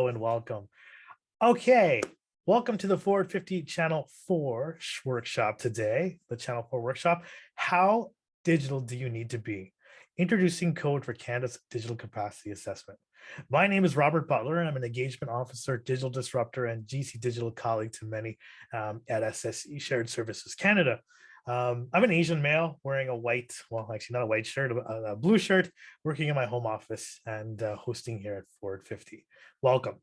Hello and welcome. Okay, welcome to the Forward 50 Channel 4 workshop today, the Channel 4 workshop. How digital do you need to be? Introducing code for Canada's digital capacity assessment. My name is Robert Butler, and I'm an engagement officer, digital disruptor, and GC digital colleague to many at SSE Shared Services Canada. I'm an Asian male wearing a white, well, actually not a white shirt, a blue shirt, working in my home office and hosting here at Forward 50. Welcome.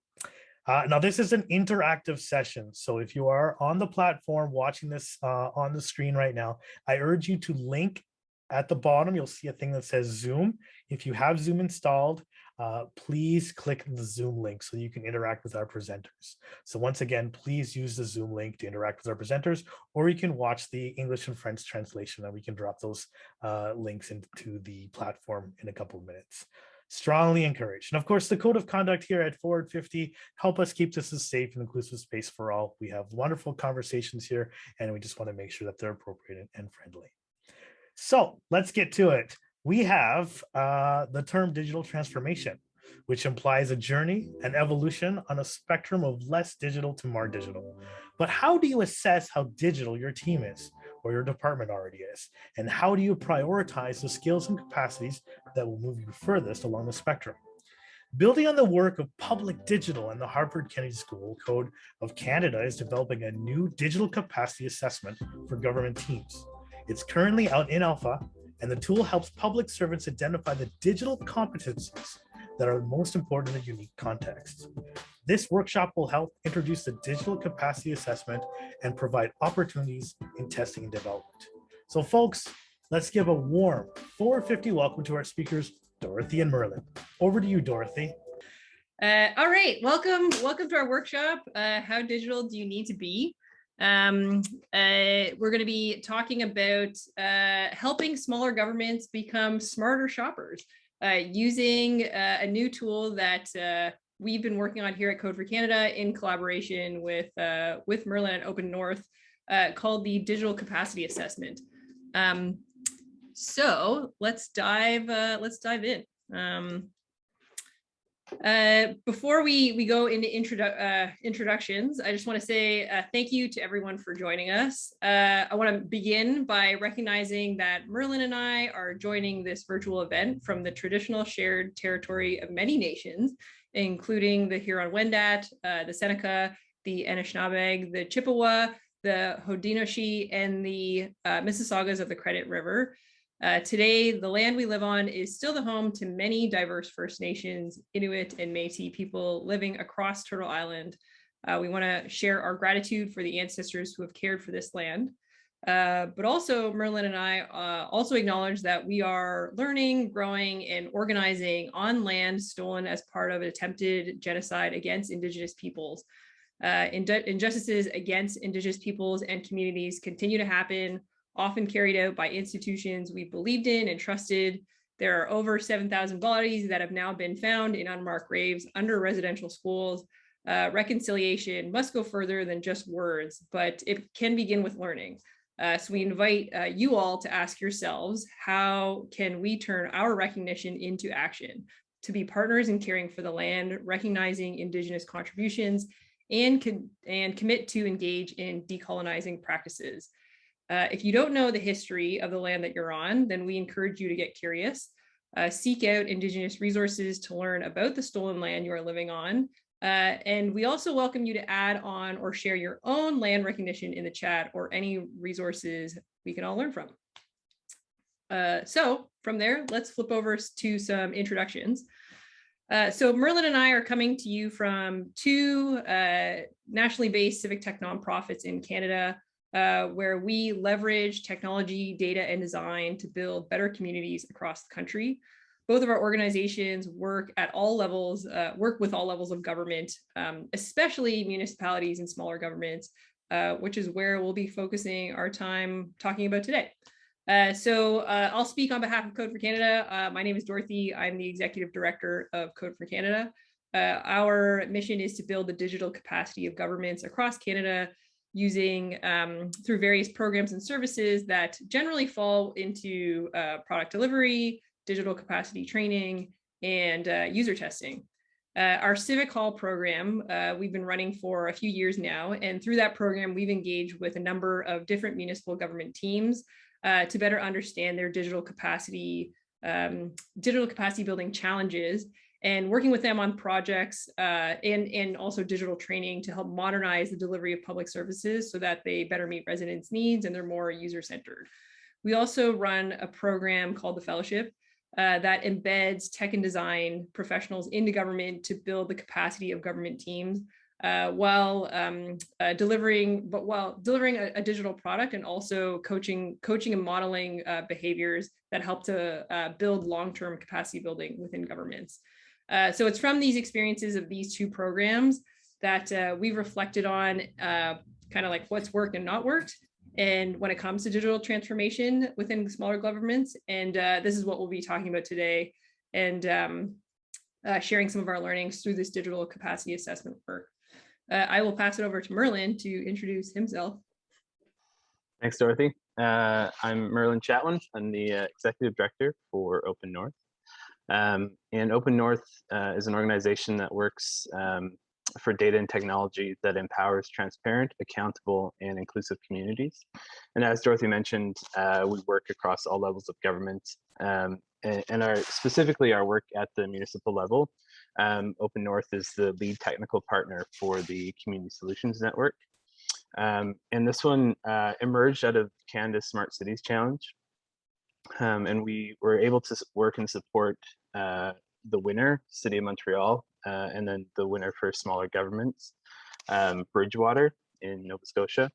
Now, this is an interactive session. So if you are on the platform watching this on the screen right now, I urge you to link at the bottom. You'll see a thing that says Zoom. If you have Zoom installed, please click the Zoom link so you can interact with our presenters. So once again, please use the Zoom link to interact with our presenters, or you can watch the English and French translation, and we can drop those links into the platform in a couple of minutes. Strongly encouraged. And of course, the code of conduct here at Forward 50 help us keep this a safe and inclusive space for all. We have wonderful conversations here, and we just want to make sure that they're appropriate and friendly. So let's get to it. We have the term digital transformation, which implies a journey, an evolution on a spectrum of less digital to more digital. But how do you assess how digital your team is or your department already is? And how do you prioritize the skills and capacities that will move you furthest along the spectrum? Building on the work of Public Digital and the Harvard Kennedy School Code of Canada is developing a new digital capacity assessment for government teams. It's currently out in alpha, and the tool helps public servants identify the digital competencies that are most important in a unique context. This workshop will help introduce the digital capacity assessment and provide opportunities in testing and development. So folks, let's give a warm 450 welcome to our speakers, Dorothy and Merlin. Over to you, Dorothy. All right, welcome to our workshop. How digital do you need to be? We're going to be talking about helping smaller governments become smarter shoppers using a new tool that we've been working on here at Code for Canada in collaboration with Merlin and Open North, called the Digital Capacity Assessment. So let's dive in. Before we go into introductions, I just want to say thank you to everyone for joining us. I want to begin by recognizing that Merlin and I are joining this virtual event from the traditional shared territory of many nations, including the Huron-Wendat, the Seneca, the Anishinaabe, the Chippewa, the Haudenosaunee, and the Mississaugas of the Credit River. Today, the land we live on is still the home to many diverse First Nations, Inuit, and Métis people living across Turtle Island. We want to share our gratitude for the ancestors who have cared for this land. But also, Merlin and I also acknowledge that we are learning, growing, and organizing on land stolen as part of an attempted genocide against Indigenous peoples. Injustices against Indigenous peoples and communities continue to happen, often carried out by institutions we believed in and trusted. There are over 7,000 bodies that have now been found in unmarked graves under residential schools. Reconciliation must go further than just words, but it can begin with learning. So we invite you all to ask yourselves, how can we turn our recognition into action to be partners in caring for the land, recognizing Indigenous contributions, and commit to engage in decolonizing practices. If you don't know the history of the land that you're on, then we encourage you to get curious. Seek out Indigenous resources to learn about the stolen land you are living on. And we also welcome you to add on or share your own land recognition in the chat or any resources we can all learn from. So from there, let's flip over to some introductions. So Merlin and I are coming to you from two nationally based civic tech nonprofits in Canada, where we leverage technology, data, and design to build better communities across the country. Both of our organizations work with all levels of government, especially municipalities and smaller governments, which is where we'll be focusing our time talking about today. So I'll speak on behalf of Code for Canada. My name is Dorothy. I'm the Executive Director of Code for Canada. Our mission is to build the digital capacity of governments across Canada using through various programs and services that generally fall into product delivery, digital capacity training, and user testing. Our Civic Hall program, we've been running for a few years now. And through that program, we've engaged with a number of different municipal government teams to better understand their digital capacity building challenges, and working with them on projects and also digital training to help modernize the delivery of public services so that they better meet residents' needs and they're more user-centered. We also run a program called the Fellowship that embeds tech and design professionals into government to build the capacity of government teams while delivering a digital product, and also coaching and modeling behaviors that help to build long-term capacity building within governments. So it's from these experiences of these two programs that we've reflected on kind of like what's worked and not worked, and when it comes to digital transformation within smaller governments. And this is what we'll be talking about today, and sharing some of our learnings through this digital capacity assessment work. I will pass it over to Merlin to introduce himself. Thanks, Dorothy. I'm Merlin Chatwin. I'm the Executive Director for Open North. And Open North is an organization that works for data and technology that empowers transparent, accountable, and inclusive communities. And as Dorothy mentioned, we work across all levels of government, and specifically our work at the municipal level. Open North is the lead technical partner for the Community Solutions Network. And this one emerged out of Canada's Smart Cities Challenge. And we were able to work and support the winner, City of Montreal, and then the winner for smaller governments, Bridgewater in Nova Scotia,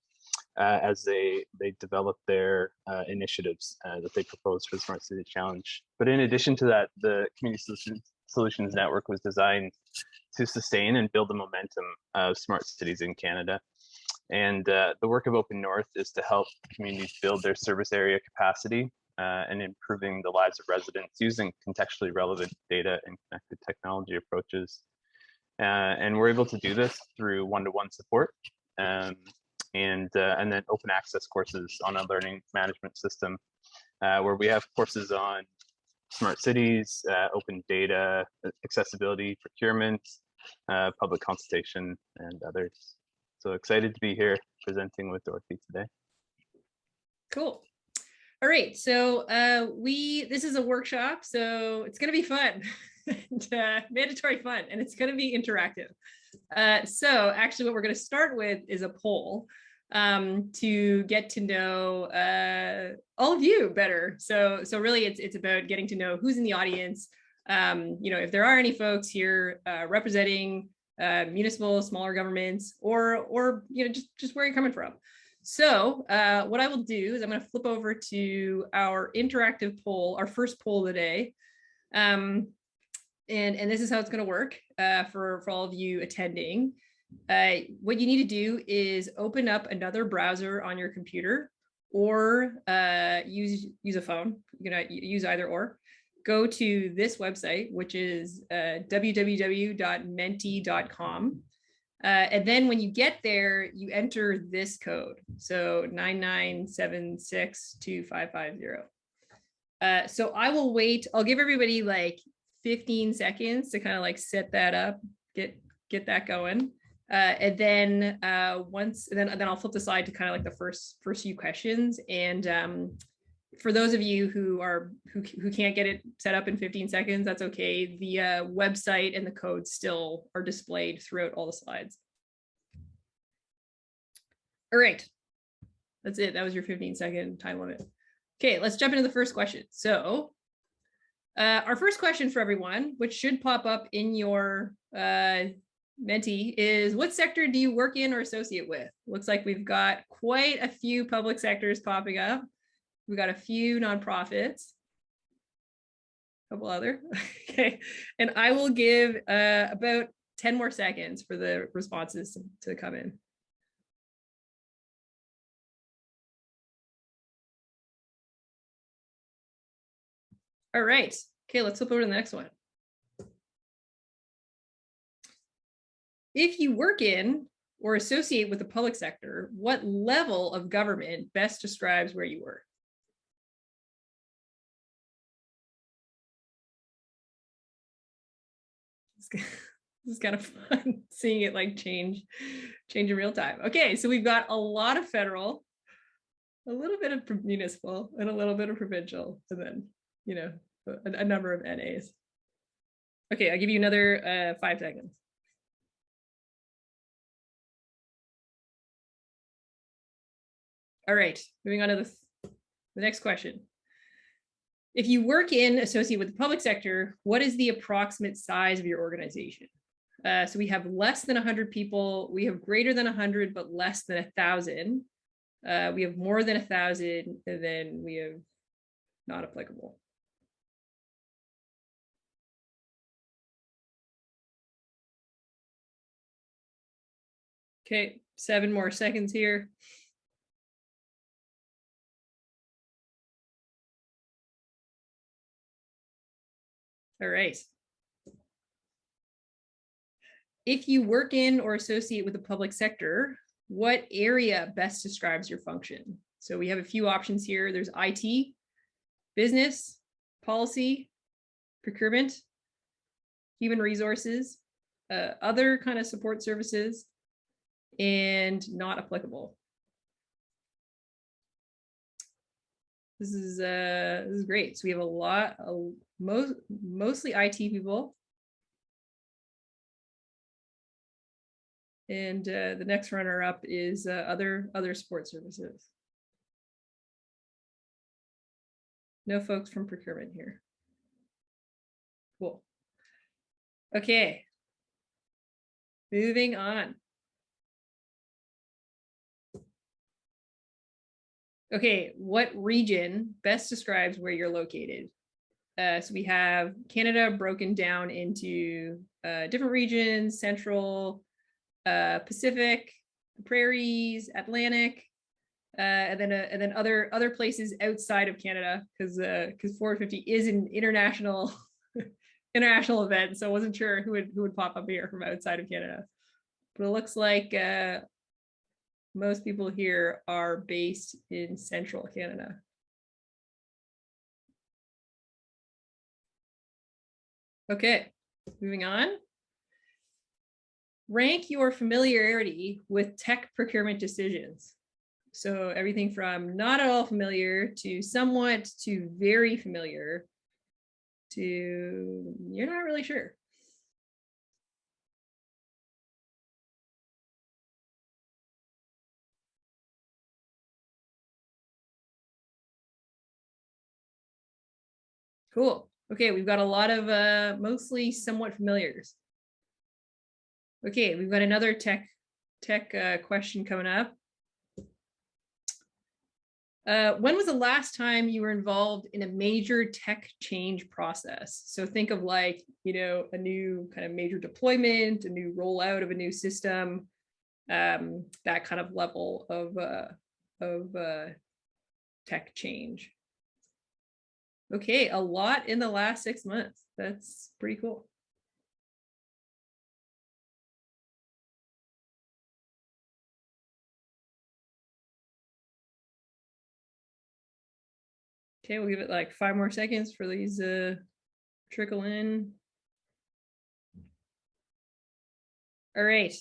as they develop their initiatives that they proposed for the Smart City Challenge. But in addition to that, the Community Solutions Network was designed to sustain and build the momentum of smart cities in Canada. And the work of Open North is to help communities build their service area capacity and improving the lives of residents using contextually relevant data and connected technology approaches. And we're able to do this through one-to-one support and then open access courses on a learning management system, where we have courses on smart cities, open data, accessibility, procurement, public consultation, and others. So excited to be here presenting with Dorothy today. Cool. All right, so this is a workshop, so it's going to be fun, and, mandatory fun, and it's going to be interactive. So actually what we're going to start with is a poll to get to know all of you better. So really it's about getting to know who's in the audience. If there are any folks here representing municipal, smaller governments, or just where you're coming from. So what I will do is I'm going to flip over to our interactive poll, our first poll of the day. And this is how it's going to work for all of you attending. What you need to do is open up another browser on your computer, or use a phone. You're going to use either or. Go to this website, which is www.menti.com. And then when you get there, you enter this code. So 997625550. So I will wait. I'll give everybody like 15 seconds to kind of like set that up, get that going. And then then I'll flip the slide to kind of like the first few questions. And for those of you who can't get it set up in 15 seconds, that's okay. The website and the codes still are displayed throughout all the slides. All right, that's it. That was your 15-second time limit. Okay, let's jump into the first question. So our first question for everyone, which should pop up in your Menti, is what sector do you work in or associate with? Looks like we've got quite a few public sectors popping up. We've got a few nonprofits, a couple other. Okay, and I will give about 10 more seconds for the responses to come in. All right, okay, let's flip over to the next one. If you work in or associate with the public sector, what level of government best describes where you work? This is kind of fun seeing it like change in real time. Okay, so we've got a lot of federal, a little bit of municipal, and a little bit of provincial, and then, you know, a number of NAs. Okay, I'll give you another 5 seconds. All right, moving on to the next question. If you work in associate with the public sector, what is the approximate size of your organization? So we have less than 100 people, we have greater than 100, but less than 1,000. We have more than 1,000, and then we have not applicable. Okay, 7 more seconds here. All right. If you work in or associate with the public sector, what area best describes your function? So we have a few options here. There's IT, business, policy, procurement, human resources, other kind of support services, and not applicable. This is great. So we have a lot of mostly IT people. And the next runner up is other support services. No folks from procurement here. Cool. Okay. Moving on. Okay, what region best describes where you're located? So we have Canada broken down into different regions: Central, Pacific, Prairies, Atlantic, and then other places outside of Canada, because 450 is an international international event. So I wasn't sure who would pop up here from outside of Canada, but it looks like most people here are based in Central Canada. Okay, moving on. Rank your familiarity with tech procurement decisions. So everything from not at all familiar to somewhat to very familiar to you're not really sure. Cool. Okay, we've got a lot of mostly somewhat familiars. Okay, we've got another tech question coming up. When was the last time you were involved in a major tech change process? So think of like, you know, a new kind of major deployment, a new rollout of a new system, that kind of level of tech change. Okay, a lot in the last 6 months. That's pretty cool. Okay, we'll give it like 5 more seconds for these trickle in. All right.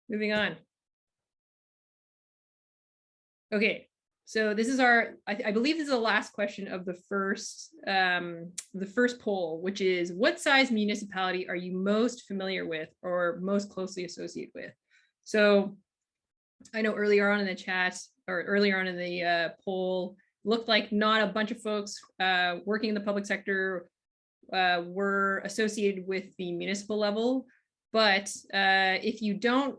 Moving on. Okay, so this is our, I believe this is the last question of the first poll, which is, what size municipality are you most familiar with or most closely associated with? So I know earlier on in the chat, or earlier on in the poll, looked like not a bunch of folks working in the public sector were associated with the municipal level. But if you don't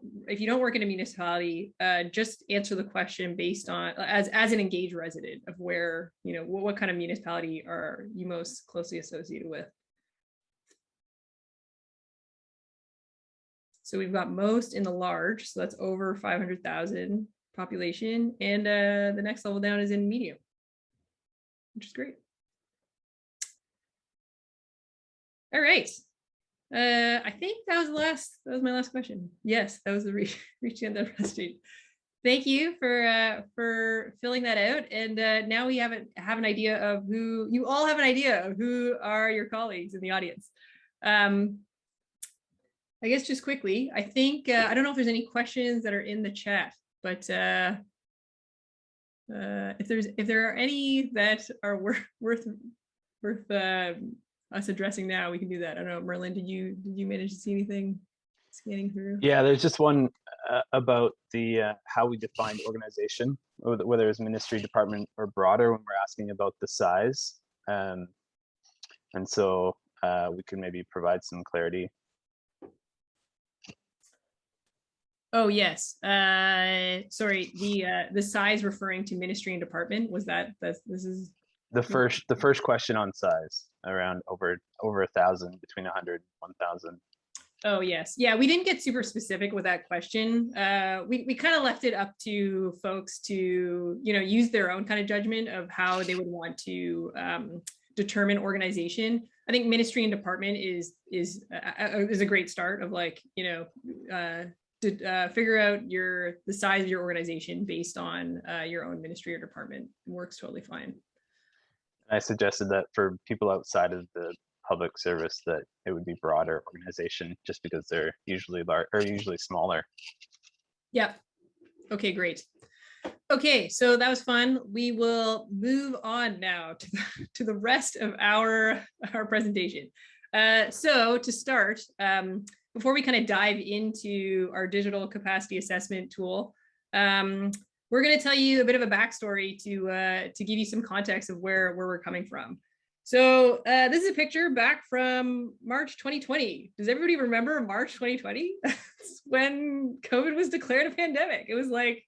work in a municipality, just answer the question based on as an engaged resident of where, you know, what kind of municipality are you most closely associated with. So we've got most in the large, so that's over 500,000 population, and the next level down is in medium, which is great. All right. I think that was my last question. Yes, that was the reaching the rest street. Thank you for filling that out. And now we have an idea of who you all have an idea of who are your colleagues in the audience. I guess just quickly, I think, I don't know if there's any questions that are in the chat, but if there are any that are worth us addressing now, we can do that. I don't know, Merlin, did you manage to see anything scanning through? Yeah, there's just one about the how we define organization, whether it's ministry, department, or broader, when we're asking about the size. And so we could maybe provide some clarity. Oh yes. Sorry, the size referring to ministry and department, was that this is The first question on size, around over 1,000, between 100 and 1,000. Oh yes, yeah, we didn't get super specific with that question. We kind of left it up to folks to use their own kind of judgment of how they would want to determine organization. I think ministry and department is a great start of like to figure out the size of your organization based on your own ministry or department. It works totally fine. I suggested that for people outside of the public service, that it would be broader organization, just because they're usually usually smaller. Yep. Okay, great. Okay, so that was fun. We will move on now to the rest of our presentation. So to start, before we kind of dive into our digital capacity assessment tool, we're going to tell you a bit of a backstory to give you some context of where we're coming from. So this is a picture back from March 2020. Does everybody remember March 2020? When COVID was declared a pandemic. It was like,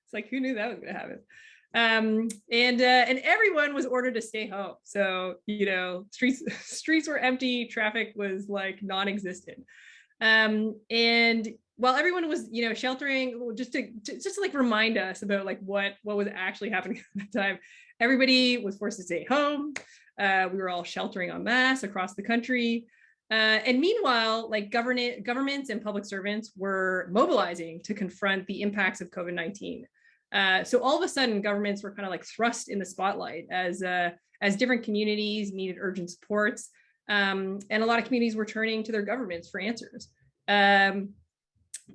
it's like, who knew that was going to happen? And everyone was ordered to stay home. So, streets were empty, traffic was like non-existent. And while everyone was, sheltering, just to like remind us about like what was actually happening at the time, everybody was forced to stay home. We were all sheltering en masse across the country. And meanwhile, like governments and public servants were mobilizing to confront the impacts of COVID-19. So all of a sudden, governments were kind of like thrust in the spotlight as different communities needed urgent supports. And a lot of communities were turning to their governments for answers.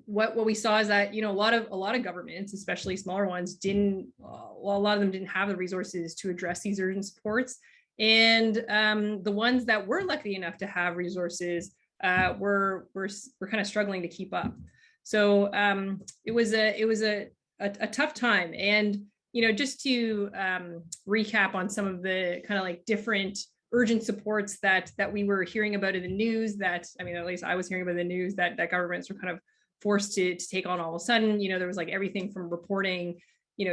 What we saw is that a lot of governments, especially smaller ones, a lot of them didn't have the resources to address these urgent supports, and the ones that were lucky enough to have resources were kind of struggling to keep up. So it was a tough time, and just to recap on some of the kind of like different urgent supports that we were hearing about in the news, that at least I was hearing about in the news that governments were kind of forced to take on all of a sudden. There was like everything from reporting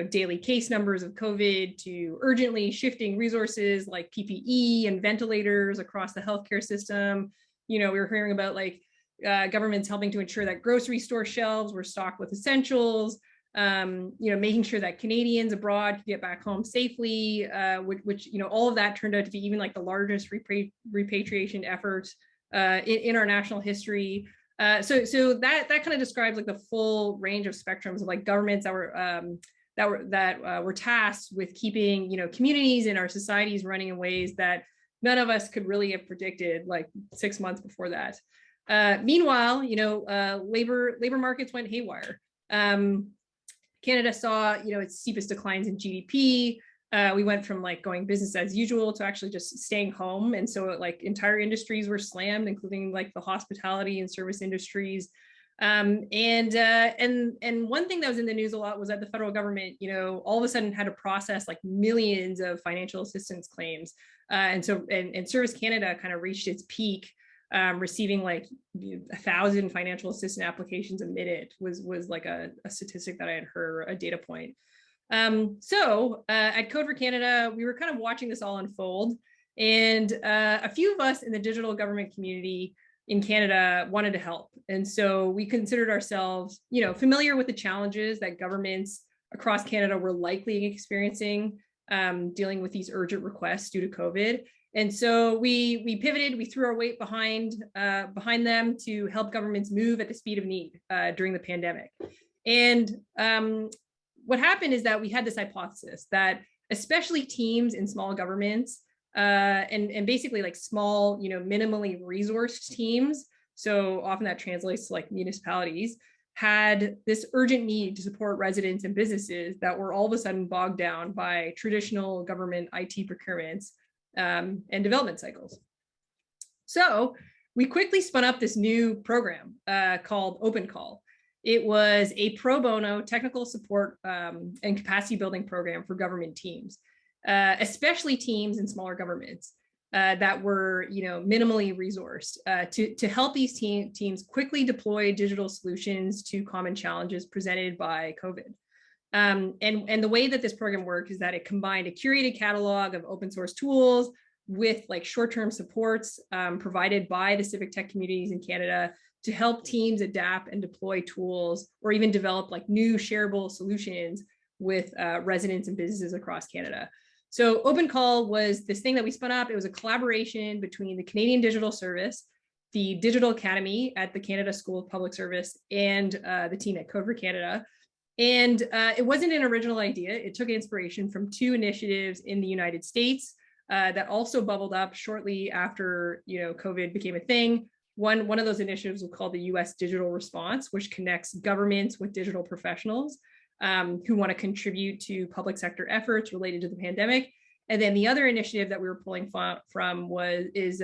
daily case numbers of COVID to urgently shifting resources like PPE and ventilators across the healthcare system. We were hearing about like governments helping to ensure that grocery store shelves were stocked with essentials, making sure that Canadians abroad could get back home safely, which all of that turned out to be even like the largest repatriation effort in our national history. So that kind of describes like the full range of spectrums of like governments that were tasked with keeping communities and our societies running in ways that none of us could really have predicted like 6 months before that. Meanwhile, labor markets went haywire. Canada saw its steepest declines in GDP. We went from like going business as usual to actually just staying home, and so like entire industries were slammed, including like the hospitality and service industries. And one thing that was in the news a lot was that the federal government, all of a sudden had to process like millions of financial assistance claims, and Service Canada kind of reached its peak, receiving like 1,000 financial assistance applications a minute was like a statistic that I had heard, a data point. So at Code for Canada, we were kind of watching this all unfold, and a few of us in the digital government community in Canada wanted to help. And so we considered ourselves, familiar with the challenges that governments across Canada were likely experiencing, dealing with these urgent requests due to COVID. And so we pivoted, we threw our weight behind them to help governments move at the speed of need during the pandemic. And what happened is that we had this hypothesis that especially teams in small governments and basically like small, minimally resourced teams so often that translates to like municipalities, had this urgent need to support residents and businesses that were all of a sudden bogged down by traditional government IT procurements and development cycles. So we quickly spun up this new program called Open Call. It was a pro bono technical support and capacity building program for government teams, especially teams in smaller governments that were, minimally resourced to help these teams quickly deploy digital solutions to common challenges presented by COVID. And the way that this program worked is that it combined a curated catalog of open source tools with like short-term supports provided by the civic tech communities in Canada to help teams adapt and deploy tools or even develop like new shareable solutions with residents and businesses across Canada. So Open Call was this thing that we spun up. It was a collaboration between the Canadian Digital Service, the Digital Academy at the Canada School of Public Service, and the team at Code for Canada. And it wasn't an original idea. It took inspiration from two initiatives in the United States that also bubbled up shortly after COVID became a thing. One of those initiatives was called the U.S. Digital Response, which connects governments with digital professionals who want to contribute to public sector efforts related to the pandemic. And then the other initiative that we were pulling from is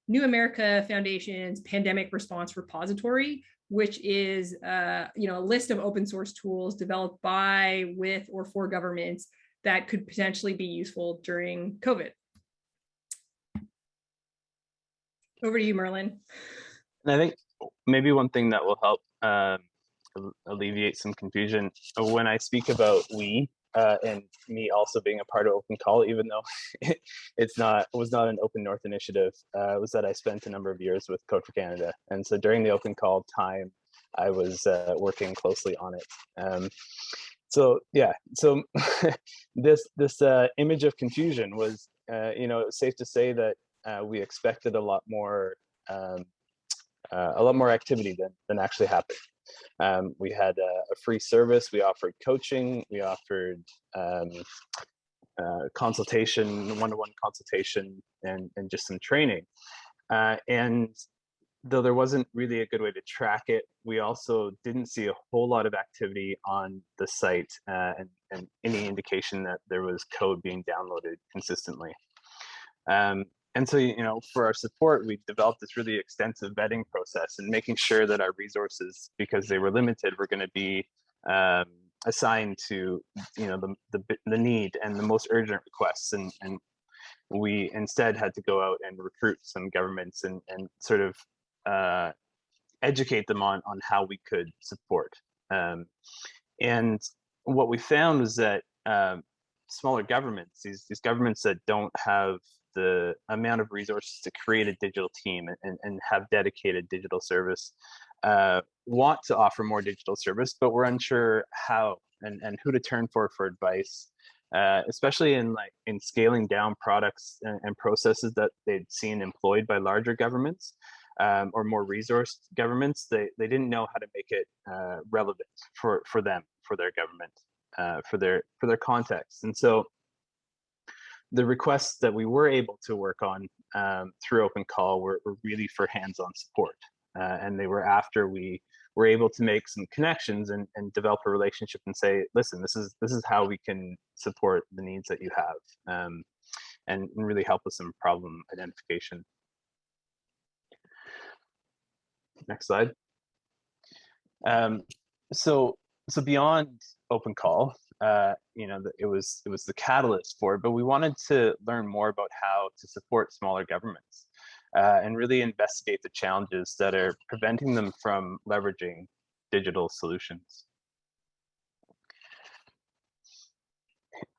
New America Foundation's Pandemic Response Repository, which is a list of open source tools developed by, with, or for governments that could potentially be useful during COVID. Over to you, Merlin. And I think maybe one thing that will help alleviate some confusion when I speak about we and me also being a part of Open Call, even though it was not an Open North initiative, was that I spent a number of years with Code for Canada, and so during the Open Call time, I was working closely on it. So this image of confusion was, it's safe to say that we expected a lot more activity than actually happened. We had a free service. We offered coaching. We offered consultation, one-to-one consultation, and just some training. And though there wasn't really a good way to track it, we also didn't see a whole lot of activity on the site and any indication that there was code being downloaded consistently. And so, for our support, we developed this really extensive vetting process and making sure that our resources, because they were limited, were going to be assigned to, the need and the most urgent requests. And we instead had to go out and recruit some governments and sort of educate them on how we could support. And what we found was that smaller governments, these governments that don't have the amount of resources to create a digital team and have dedicated digital service, want to offer more digital service, but we're unsure how and who to turn for advice, especially in scaling down products and processes that they'd seen employed by larger governments or more resourced governments. They didn't know how to make it relevant for them, for their government, for their context. And so the requests that we were able to work on through Open Call were really for hands-on support. And they were after we were able to make some connections and develop a relationship and say, listen, this is how we can support the needs that you have, and really help with some problem identification. Next slide. So beyond Open Call, it was the catalyst for it, but we wanted to learn more about how to support smaller governments and really investigate the challenges that are preventing them from leveraging digital solutions.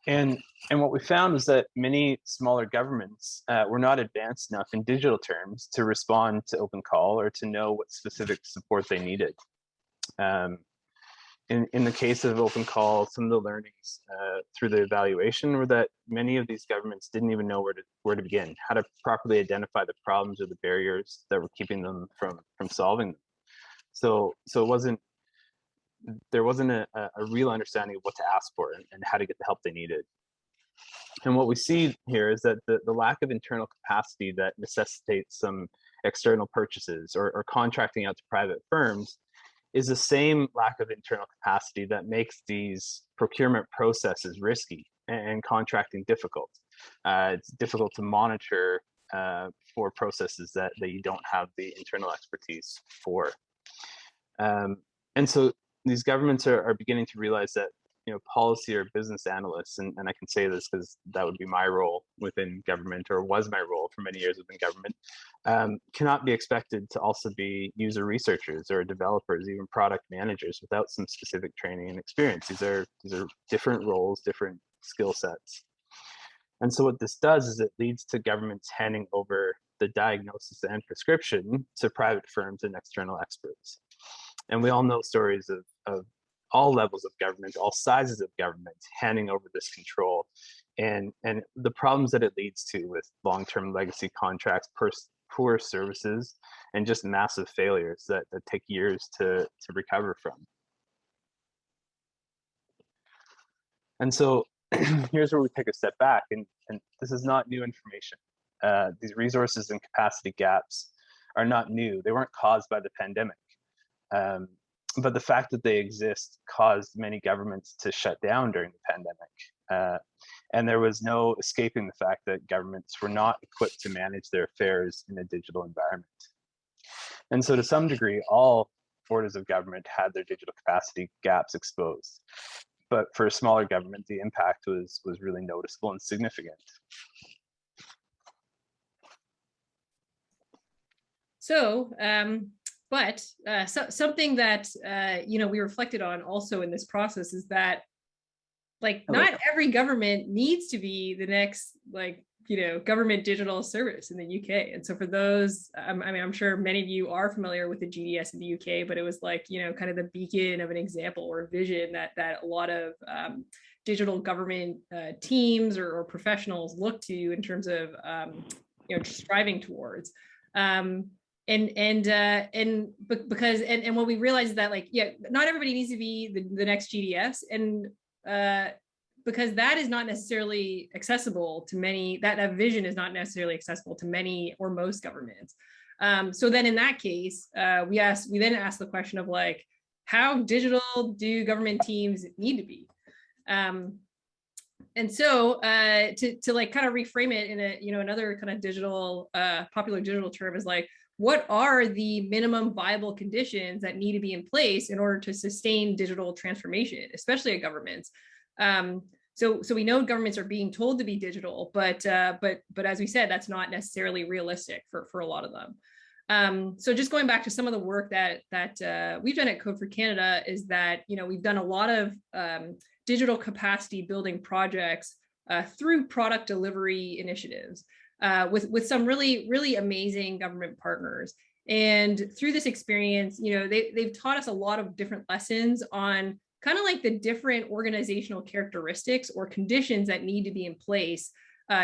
And what we found was that many smaller governments were not advanced enough in digital terms to respond to Open Call or to know what specific support they needed. In the case of Open Call, some of the learnings through the evaluation were that many of these governments didn't even know where to begin, how to properly identify the problems or the barriers that were keeping them from solving them. So there wasn't a real understanding of what to ask for and how to get the help they needed. And what we see here is that the lack of internal capacity that necessitates some external purchases or contracting out to private firms is the same lack of internal capacity that makes these procurement processes risky and contracting difficult. It's difficult to monitor for processes that you don't have the internal expertise for. And so these governments are beginning to realize that, policy or business analysts, and I can say this because that would be my role within government, or was my role for many years within government, cannot be expected to also be user researchers or developers, even product managers, without some specific training and experience. These are different roles, different skill sets. And so what this does is it leads to governments handing over the diagnosis and prescription to private firms and external experts. And we all know stories of all levels of government, all sizes of government, handing over this control, and the problems that it leads to with long-term legacy contracts, poor services, and just massive failures that take years to recover from. And so here's where we take a step back, and this is not new information. These resources and capacity gaps are not new. They weren't caused by the pandemic. But the fact that they exist caused many governments to shut down during the pandemic. And there was no escaping the fact that governments were not equipped to manage their affairs in a digital environment. And so to some degree, all borders of government had their digital capacity gaps exposed. But for a smaller government, the impact was really noticeable and significant. So, something that we reflected on also in this process is that, not every government needs to be the next government digital service in the UK. And so for those, I'm sure many of you are familiar with the GDS in the UK, but it was kind of the beacon of an example or a vision that a lot of digital government teams or professionals look to in terms of striving towards. Because what we realized is that not everybody needs to be the next GDS, and because that is not necessarily accessible to many, that vision is not necessarily accessible to many or most governments. So then in that case, we then ask the question of how digital do government teams need to be? And so to kind of reframe it in a another kind of digital popular digital term is what are the minimum viable conditions that need to be in place in order to sustain digital transformation, especially at governments? So we know governments are being told to be digital, but as we said, that's not necessarily realistic for a lot of them. So just going back to some of the work that we've done at Code for Canada is that we've done a lot of digital capacity building projects through product delivery initiatives. With some really amazing government partners. And through this experience, they've taught us a lot of different lessons on kind of the different organizational characteristics or conditions that need to be in place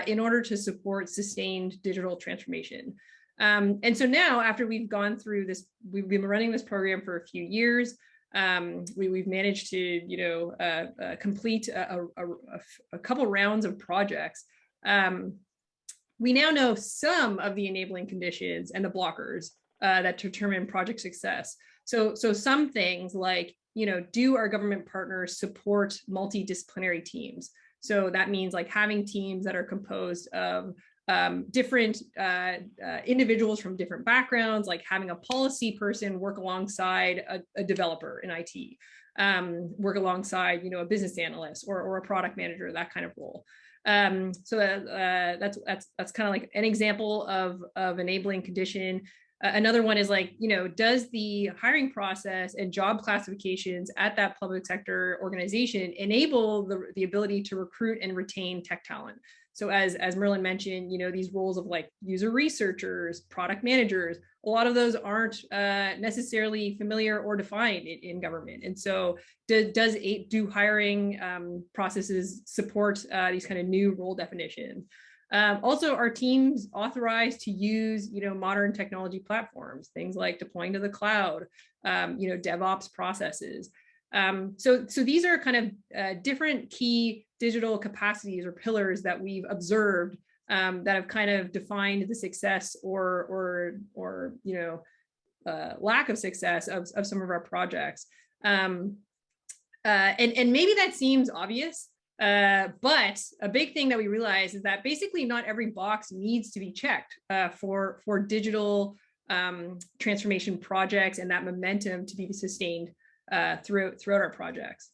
in order to support sustained digital transformation. And so now, after we've gone through this, we've been running this program for a few years. We've managed to complete a couple rounds of projects. We now know some of the enabling conditions and the blockers that determine project success. So some things do our government partners support multidisciplinary teams? So that means having teams that are composed of different individuals from different backgrounds, having a policy person work alongside a developer in IT, work alongside a business analyst or a product manager, that kind of role. So that's kind of an example of enabling condition. Another one is does the hiring process and job classifications at that public sector organization enable the ability to recruit and retain tech talent? So as Merlin mentioned, these roles of user researchers, product managers, a lot of those aren't necessarily familiar or defined in government. And so do hiring processes support these kind of new role definitions? Also, are teams authorized to use modern technology platforms, things like deploying to the cloud, DevOps processes? So these are kind of different key digital capacities or pillars that we've observed that have kind of defined the success or lack of success of some of our projects. And maybe that seems obvious, but a big thing that we realize is that basically not every box needs to be checked for digital transformation projects and that momentum to be sustained throughout our projects.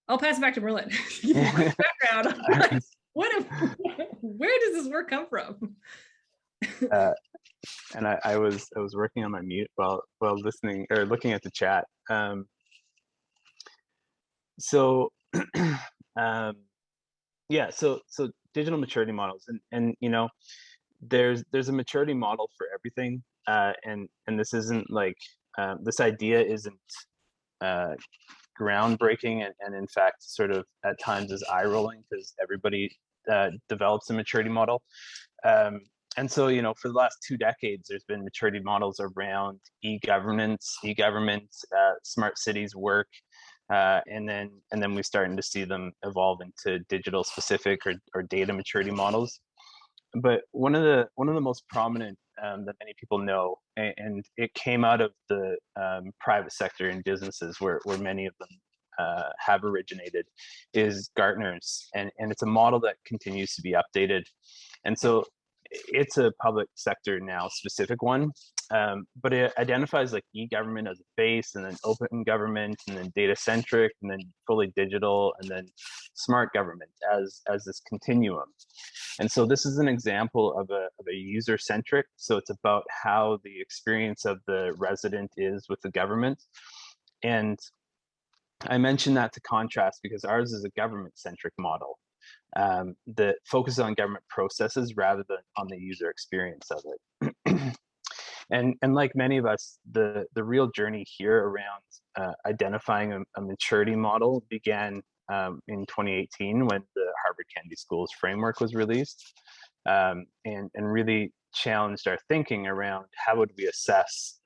I'll pass it back to Merlin. Background. Where does this work come from? And I was working on my mute while listening or looking at the chat. Yeah, so digital maturity models, and you know, there's a maturity model for everything, and this isn't like this idea isn't groundbreaking, and in fact sort of at times is eye-rolling because everybody develops a maturity model. And so, you know, for the last 2 decades, there's been maturity models around e-government, smart cities work, and then we're starting to see them evolve into digital specific or data maturity models. But one of the most prominent that many people know, and it came out of the private sector and businesses where many of them have originated, is Gartner's, and it's a model that continues to be updated. And so it's a public sector now specific one, but it identifies like e-government as a base, and then open government, and then data centric, and then fully digital, and then smart government as this continuum. And so this is an example of a user centric. So it's about how the experience of the resident is with the government. And I mention that to contrast because ours is a government centric model that focuses on government processes rather than on the user experience of it. And like many of us, the real journey here around identifying a maturity model began in 2018 when the Harvard Kennedy School's framework was released, and really challenged our thinking around how would we assess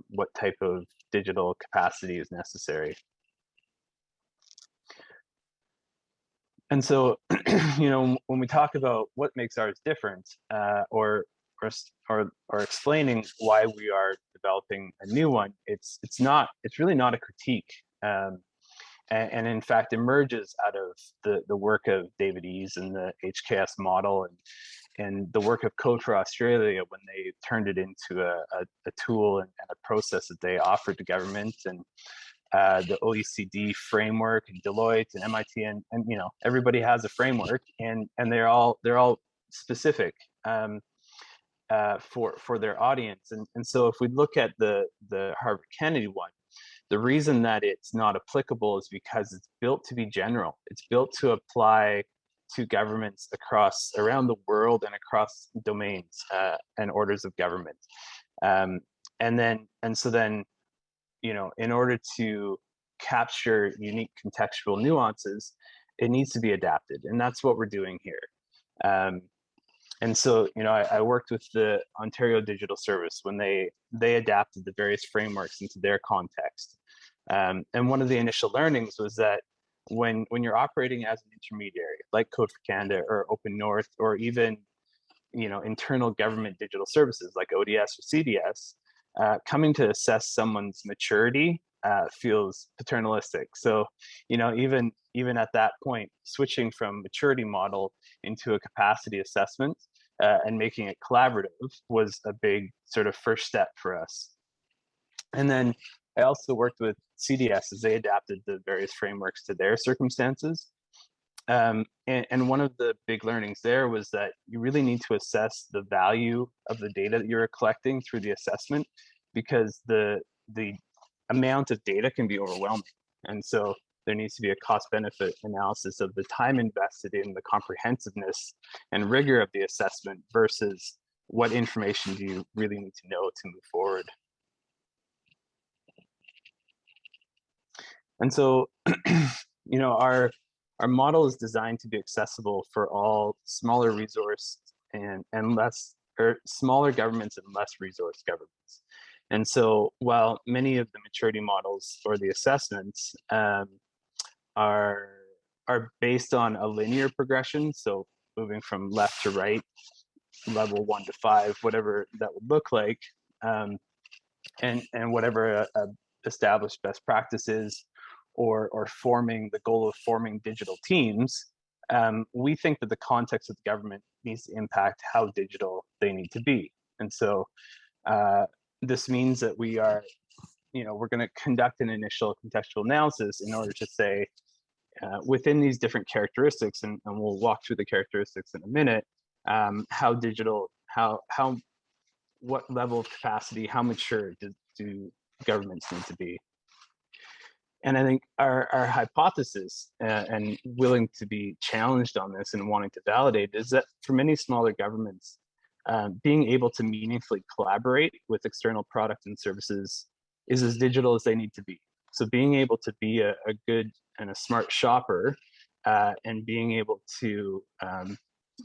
what type of digital capacity is necessary. And so, you know, when we talk about what makes ours different, or explaining why we are developing a new one, it's really not a critique, and in fact emerges out of the work of David Ease and the HKS model, and the work of Code for Australia when they turned it into a tool and a process that they offered to government, and the OECD framework, and Deloitte and MIT, and you know, everybody has a framework, and they're all specific for their audience. And so if we look at the Harvard Kennedy one, the reason that it's not applicable is because it's built to be general. It's built to apply to governments around the world and across domains and orders of government. So then, you know, in order to capture unique contextual nuances, it needs to be adapted, and that's what we're doing here. And so, you know, I worked with the Ontario Digital Service when they adapted the various frameworks into their context. And one of the initial learnings was that when you're operating as an intermediary, like Code for Canada or Open North, or even, you know, internal government digital services like ODS or CDS, coming to assess someone's maturity feels paternalistic. So, you know, even at that point, switching from maturity model into a capacity assessment and making it collaborative was a big sort of first step for us. And then I also worked with CDS as they adapted the various frameworks to their circumstances. And one of the big learnings there was that you really need to assess the value of the data that you're collecting through the assessment, because the amount of data can be overwhelming. And so there needs to be a cost-benefit analysis of the time invested in the comprehensiveness and rigor of the assessment versus what information do you really need to know to move forward. And so, you know, our model is designed to be accessible for all smaller resource and less, or smaller governments and less resource governments. And so while many of the maturity models or the assessments are are based on a linear progression, so moving from left to right, level 1 to 5, whatever that would look like, and whatever established best practices, or forming the goal of forming digital teams, we think that the context of the government needs to impact how digital they need to be. And so this means that we are, we're going to conduct an initial contextual analysis in order to say, within these different characteristics, and we'll walk through the characteristics in a minute, how digital, what level of capacity, how mature do governments need to be. And I think our hypothesis, and willing to be challenged on this and wanting to validate, is that for many smaller governments, being able to meaningfully collaborate with external product and services is as digital as they need to be. So being able to be a good and a smart shopper, and being able to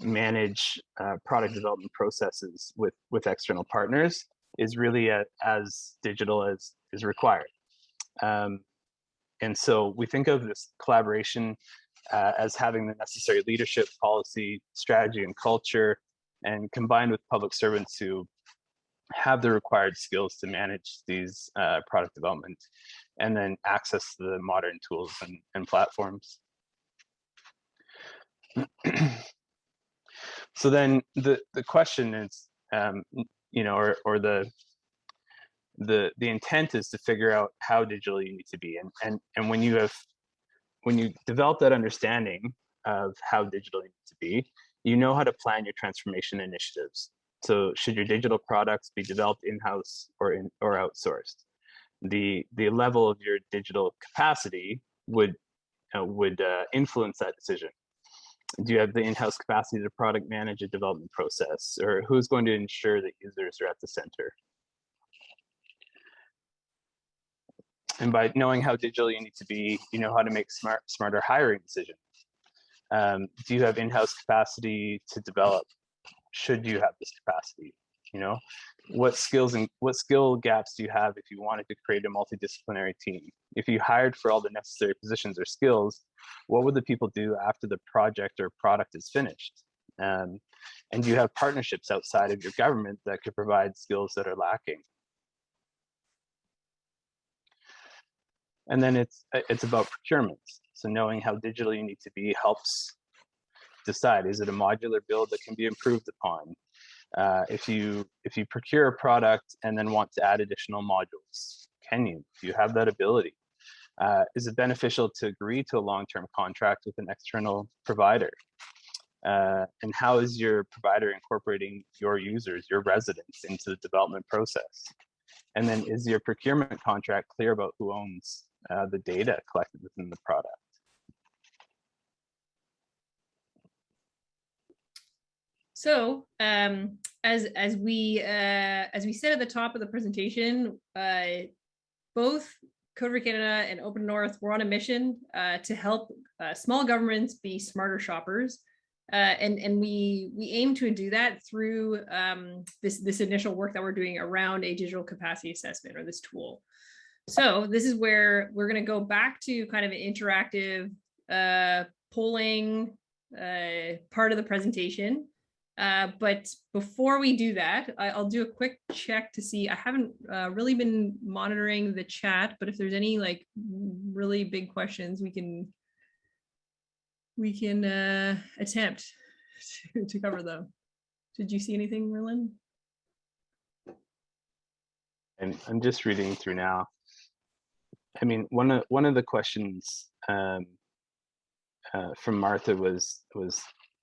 manage product development processes with external partners is really as digital as is required. And so we think of this collaboration as having the necessary leadership, policy, strategy, and culture, and combined with public servants who have the required skills to manage these product development, and then access the modern tools and platforms. So then the question is, or the intent is to figure out how digital you need to be, and when you develop that understanding of how digital you need to be, you know how to plan your transformation initiatives. So should your digital products be developed in-house or outsourced? The level of your digital capacity would influence that decision. Do you have the in-house capacity to product manage a development process, or who's going to ensure that users are at the center? And by knowing how digital you need to be, you know how to make smarter hiring decisions. Do you have in-house capacity to develop? Should you have this capacity? What skill gaps do you have if you wanted to create a multidisciplinary team? If you hired for all the necessary positions or skills, what would the people do after the project or product is finished? And do you have partnerships outside of your government that could provide skills that are lacking? And then it's about procurement. So knowing how digital you need to be helps decide, is it a modular build that can be improved upon? If you procure a product and then want to add additional modules, can you? Do you have that ability? Is it beneficial to agree to a long-term contract with an external provider? And how is your provider incorporating your users, your residents, into the development process? And then is your procurement contract clear about who owns the data collected within the product? So as we said at the top of the presentation, both Code for Canada and Open North were on a mission to help small governments be smarter shoppers. And we aim to do that through this initial work that we're doing around a digital capacity assessment, or this tool. So this is where we're going to go back to kind of an interactive polling part of the presentation. But before we do that, I'll do a quick check to see. I haven't really been monitoring the chat, but if there's any like really big questions, we can attempt to cover them. Did you see anything, Merlin? And I'm just reading through now. I mean, one of the questions from Martha was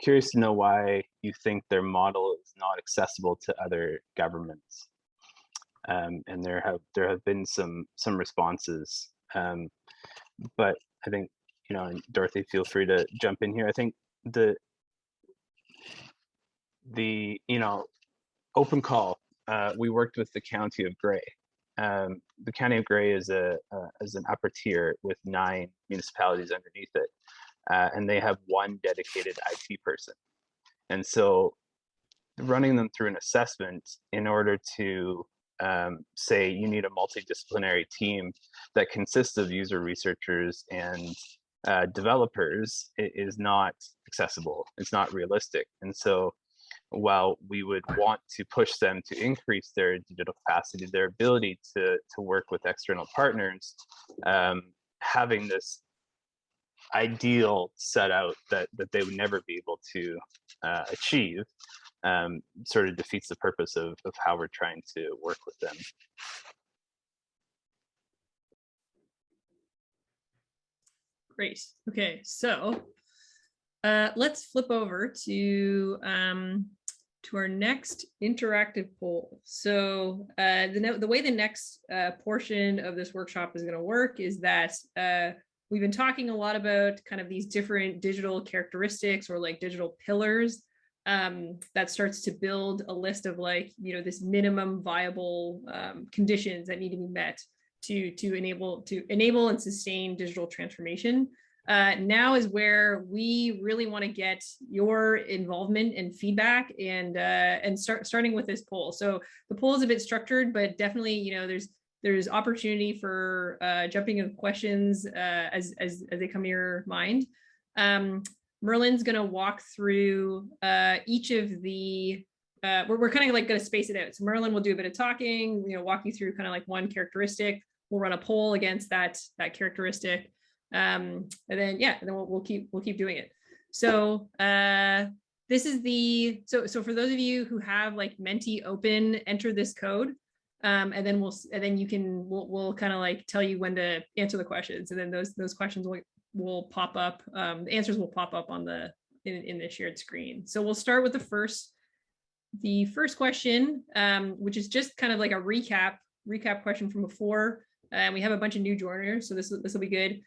curious to know why you think their model is not accessible to other governments. And there have been some responses, but I think, and Dorothy, feel free to jump in here. I think the open call, we worked with the County of Grey. The County of Grey is an upper tier with 9 municipalities underneath it. And they have one dedicated IT person. And so running them through an assessment in order to say you need a multidisciplinary team that consists of user researchers and developers, it is not accessible. It's not realistic. And so while we would want to push them to increase their digital capacity, their ability to work with external partners, having this ideal set out that they would never be able to achieve sort of defeats the purpose of how we're trying to work with them. Great. Okay, so let's flip over to our next interactive poll. So the way the next portion of this workshop is going to work is that we've been talking a lot about kind of these different digital characteristics or like digital pillars that starts to build a list of like, you know, this minimum viable conditions that need to be met to enable and sustain digital transformation. Now is where we really want to get your involvement and feedback, and starting with this poll. So the poll is a bit structured, but definitely, you know, there's opportunity for jumping in questions as they come to your mind. Merlin's going to walk through each of the we're kind of like going to space it out. So Merlin will do a bit of talking, you know, walk you through kind of like one characteristic. We'll run a poll against that characteristic, and then we'll keep doing it. So this is the so for those of you who have like Menti open, enter this code, and then we'll kind of like tell you when to answer the questions, and then those questions will pop up. The answers will pop up on in the shared screen. So we'll start with the first question, which is just kind of like a recap question from before. We have a bunch of new joiners, so this will be good.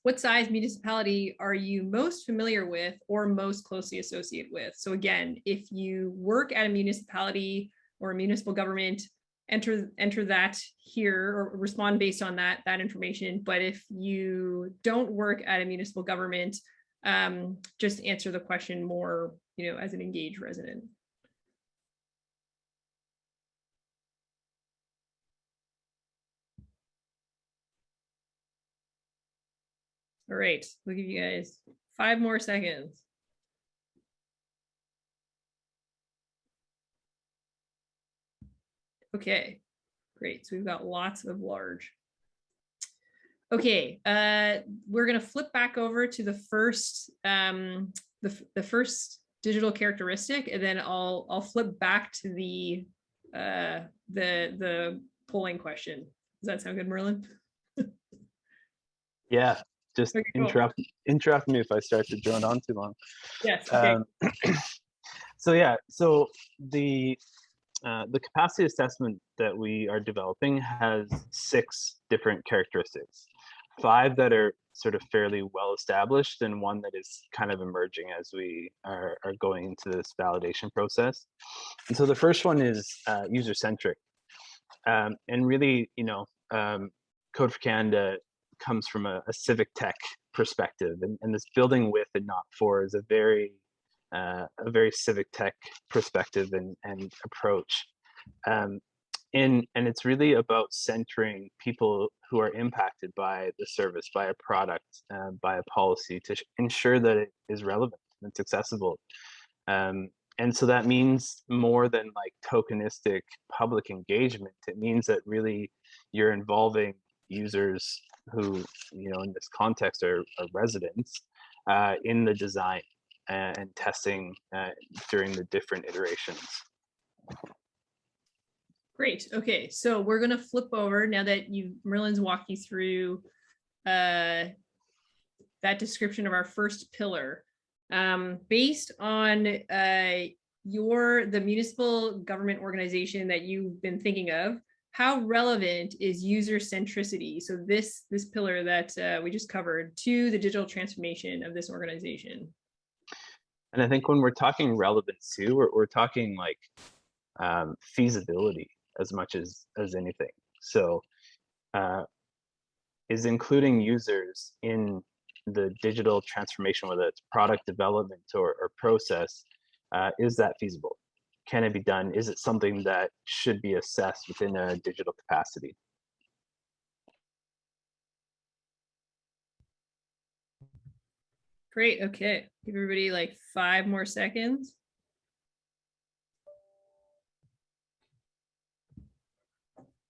What size municipality are you most familiar with or most closely associated with? So again, if you work at a municipality or a municipal government, enter that here or respond based on that information. But if you don't work at a municipal government, just answer the question more, you know, as an engaged resident. All right, we'll give you guys 5 more seconds. Okay, great. So we've got lots of large. Okay, we're gonna flip back over to the first the first digital characteristic, and then I'll flip back to the polling question. Does that sound good, Merlin? Yeah, just Okay, cool. interrupt me if I start to drone on too long. Yes. Okay. So yeah, so the capacity assessment that we are developing has 6 different characteristics, 5 that are sort of fairly well established, and 1 that is kind of emerging as we are going into this validation process. And so the first one is user-centric, and really, you know, Code for Canada comes from a civic tech perspective, and this building with and not for is a very civic tech perspective and approach. And it's really about centering people who are impacted by the service, by a product, by a policy, to ensure that it is relevant and it's accessible. And so that means more than like tokenistic public engagement. It means that really you're involving users who, you know, in this context are residents in the design and testing during the different iterations. Great. Okay, so we're gonna flip over now that Merlin's walked you through that description of our first pillar. Based on the municipal government organization that you've been thinking of, how relevant is user centricity? So this pillar that we just covered to the digital transformation of this organization. And I think when we're talking relevance too, we're talking like feasibility as much as anything. So is including users in the digital transformation, whether it's product development or process, is that feasible? Can it be done? Is it something that should be assessed within a digital capacity? Great. Okay. Give everybody like 5 more seconds.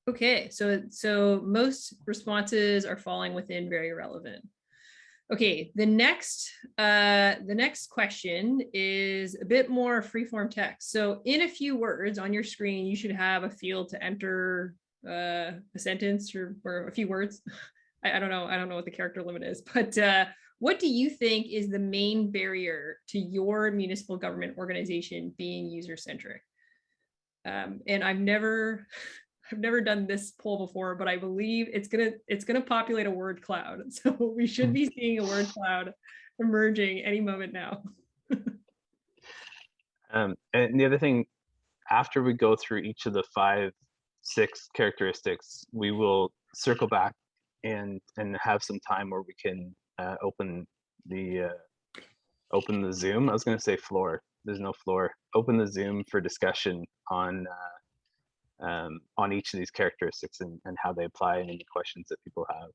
Okay, so most responses are falling within very relevant. Okay, the next question is a bit more freeform text. So in a few words on your screen, you should have a field to enter a sentence or a few words. I don't know what the character limit is, but what do you think is the main barrier to your municipal government organization being user-centric? And I've never done this poll before, but I believe it's gonna populate a word cloud. So we should be seeing a word cloud emerging any moment now. And the other thing, after we go through each of the 5, 6 characteristics, we will circle back and have some time where we can open the Zoom. I was going to say floor. There's no floor. Open the Zoom for discussion on each of these characteristics and how they apply and any questions that people have.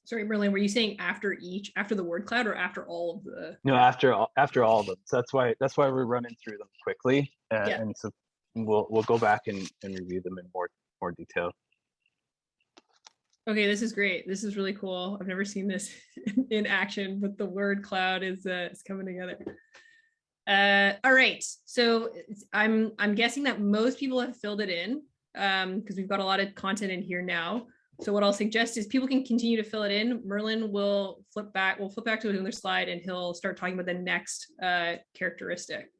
Sorry, Merlin, were you saying after the word cloud or after all of the? No, after all of them. So that's why we're running through them quickly, Yeah. and so we'll go back and review them in more detail. Okay, this is great. This is really cool. I've never seen this in action, but the word cloud is coming together. All right, so I'm guessing that most people have filled it in because we've got a lot of content in here now. So what I'll suggest is people can continue to fill it in. Merlin will flip back to another slide and he'll start talking about the next characteristic.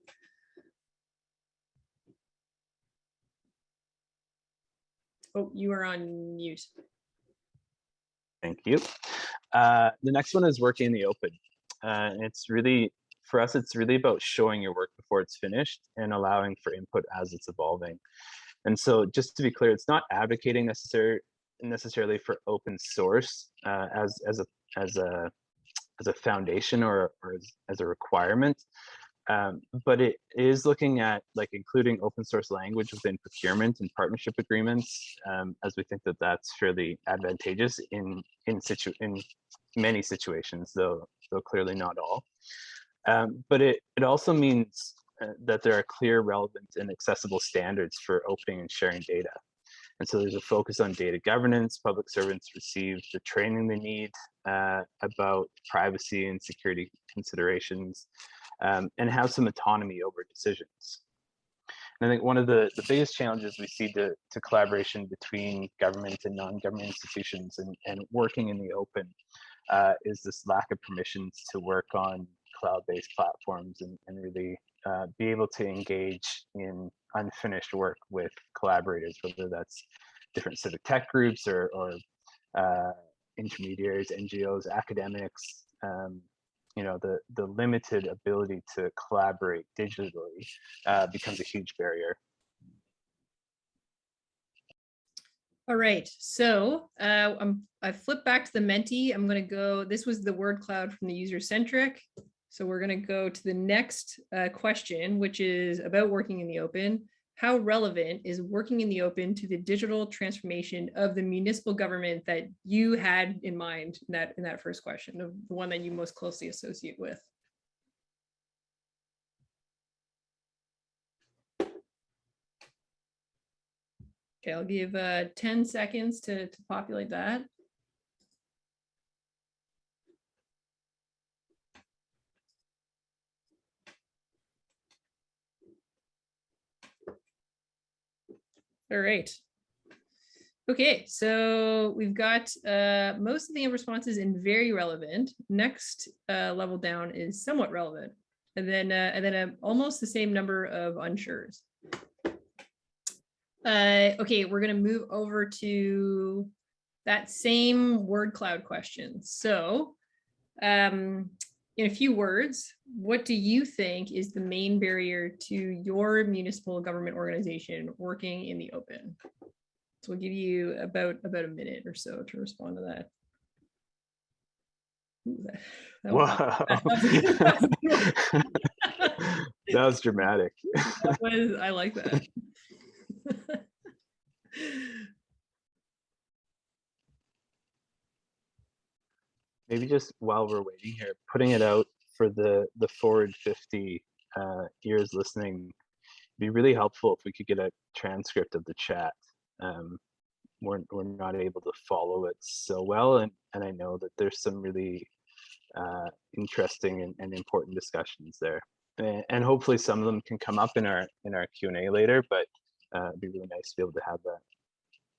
Oh, you are on mute. Thank you. The next one is working in the open. It's really, for us, it's really about showing your work before it's finished and allowing for input as it's evolving. And so just to be clear, it's not advocating necessarily for open source as a foundation or as a requirement, but it is looking at like including open source language within procurement and partnership agreements, as we think that that's fairly advantageous in many situations, though clearly not all. But it also means that there are clear, relevant, and accessible standards for opening and sharing data. And so there's a focus on data governance. Public servants receive the training they need about privacy and security considerations, and have some autonomy over decisions. And I think one of the biggest challenges we see to collaboration between government and non-government institutions and working in the open is this lack of permissions to work on cloud-based platforms and really be able to engage in unfinished work with collaborators, whether that's different civic tech groups or intermediaries, NGOs, academics. The limited ability to collaborate digitally becomes a huge barrier. All right, so I flipped back to the Menti. I'm going to go, this was the word cloud from the user-centric. So we're going to go to the next question, which is about working in the open. How relevant is working in the open to the digital transformation of the municipal government that you had in mind in that first question, the one that you most closely associate with? Okay, I'll give 10 seconds to populate that. All right. Okay, so we've got most of the responses in very relevant. Next level down is somewhat relevant, and then almost the same number of unsures. Okay, we're going to move over to that same word cloud question. So in a few words, what do you think is the main barrier to your municipal government organization working in the open? So we'll give you about a minute or so to respond to that. Ooh, that was dramatic. I like that. maybe just while we're waiting here, putting it out for the forward 50 ears listening, be really helpful if we could get a transcript of the chat. We're not able to follow it so well, and I know that there's some really interesting and important discussions there, and hopefully some of them can come up in our Q&A later, but it'd be really nice to be able to have that.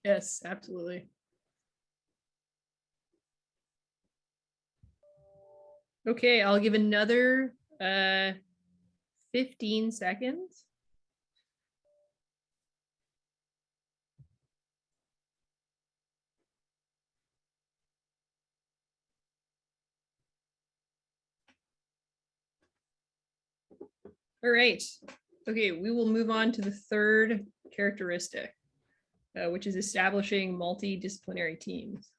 Yes, absolutely. Okay, I'll give another 15 seconds. All right. Okay, we will move on to the third characteristic, which is establishing multidisciplinary teams.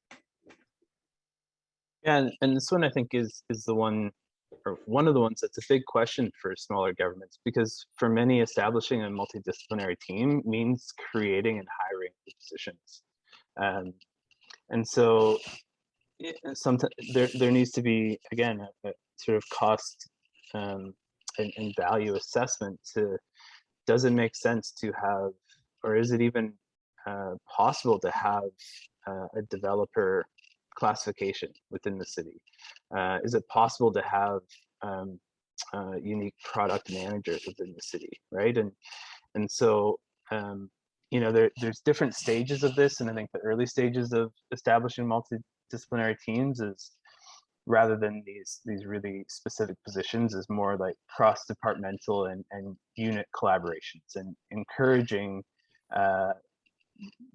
Yeah, and this one I think is the one, or one of the ones that's a big question for smaller governments, because for many, establishing a multidisciplinary team means creating and hiring the positions. And so sometimes there needs to be, again, a sort of cost and value assessment to, does it make sense to have, or is it even possible to have a developer classification within the city? Is it possible to have unique product managers within the city, right? And so you know, there's different stages of this, and I think the early stages of establishing multidisciplinary teams is, rather than these really specific positions, is more like cross-departmental and unit collaborations, and encouraging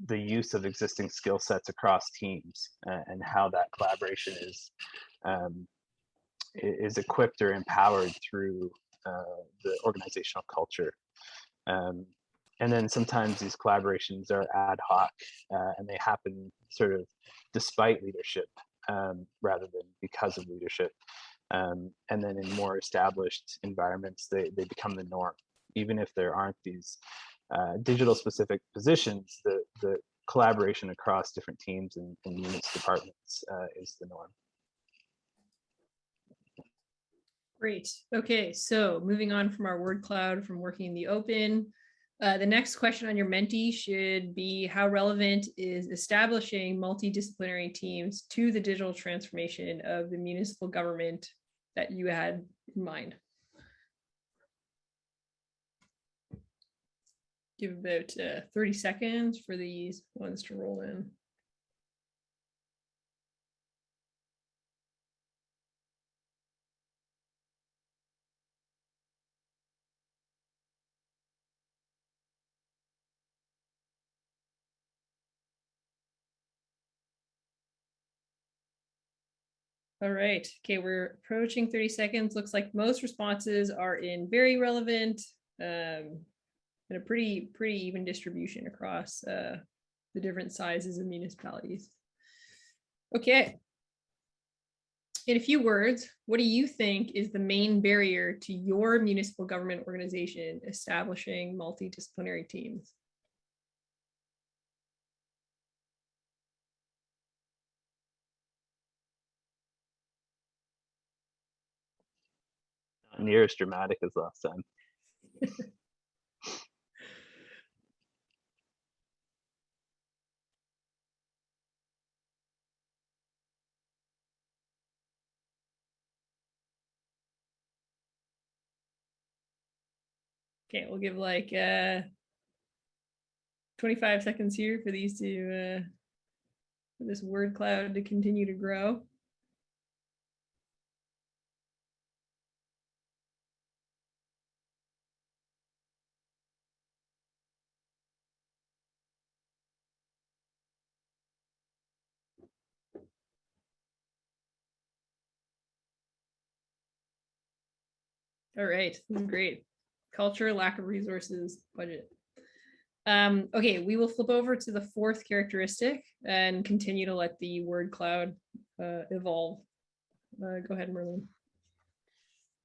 the use of existing skill sets across teams, and how that collaboration is equipped or empowered through the organizational culture. And then sometimes these collaborations are ad hoc, and they happen sort of despite leadership, rather than because of leadership. And then in more established environments, they become the norm. Even if there aren't these digital specific positions, the collaboration across different teams and units, departments is the norm. Great. Okay, so moving on from our word cloud, from working in the open, the next question on your Menti should be, how relevant is establishing multidisciplinary teams to the digital transformation of the municipal government that you had in mind? Give about 30 seconds for these ones to roll in. All right. Okay, we're approaching 30 seconds. Looks like most responses are in very relevant, and a pretty even distribution across the different sizes of municipalities. Okay. In a few words, what do you think is the main barrier to your municipal government organization establishing multidisciplinary teams? Not near as dramatic as last time. Okay, we'll give like 25 seconds here for these to for this word cloud to continue to grow. All right, this is great. Culture, lack of resources, budget. Okay, we will flip over to the fourth characteristic and continue to let the word cloud evolve. Go ahead, Merlin.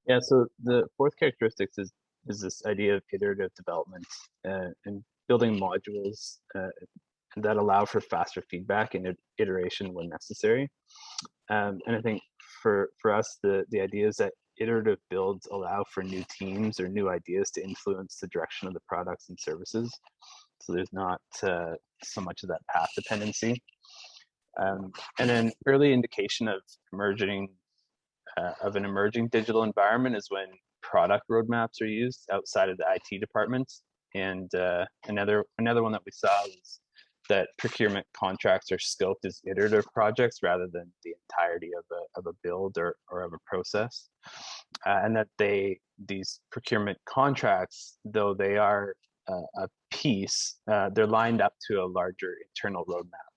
Yeah, so the fourth characteristic is this idea of iterative development, and building modules that allow for faster feedback and iteration when necessary. And I think for us, the idea is that iterative builds allow for new teams or new ideas to influence the direction of the products and services. So there's not so much of that path dependency. And an early indication of an emerging digital environment is when product roadmaps are used outside of the IT departments. And another one that we saw was that procurement contracts are scoped as iterative projects rather than the entirety of a build or of a process. And that these procurement contracts, though they are a piece, they're lined up to a larger internal roadmap.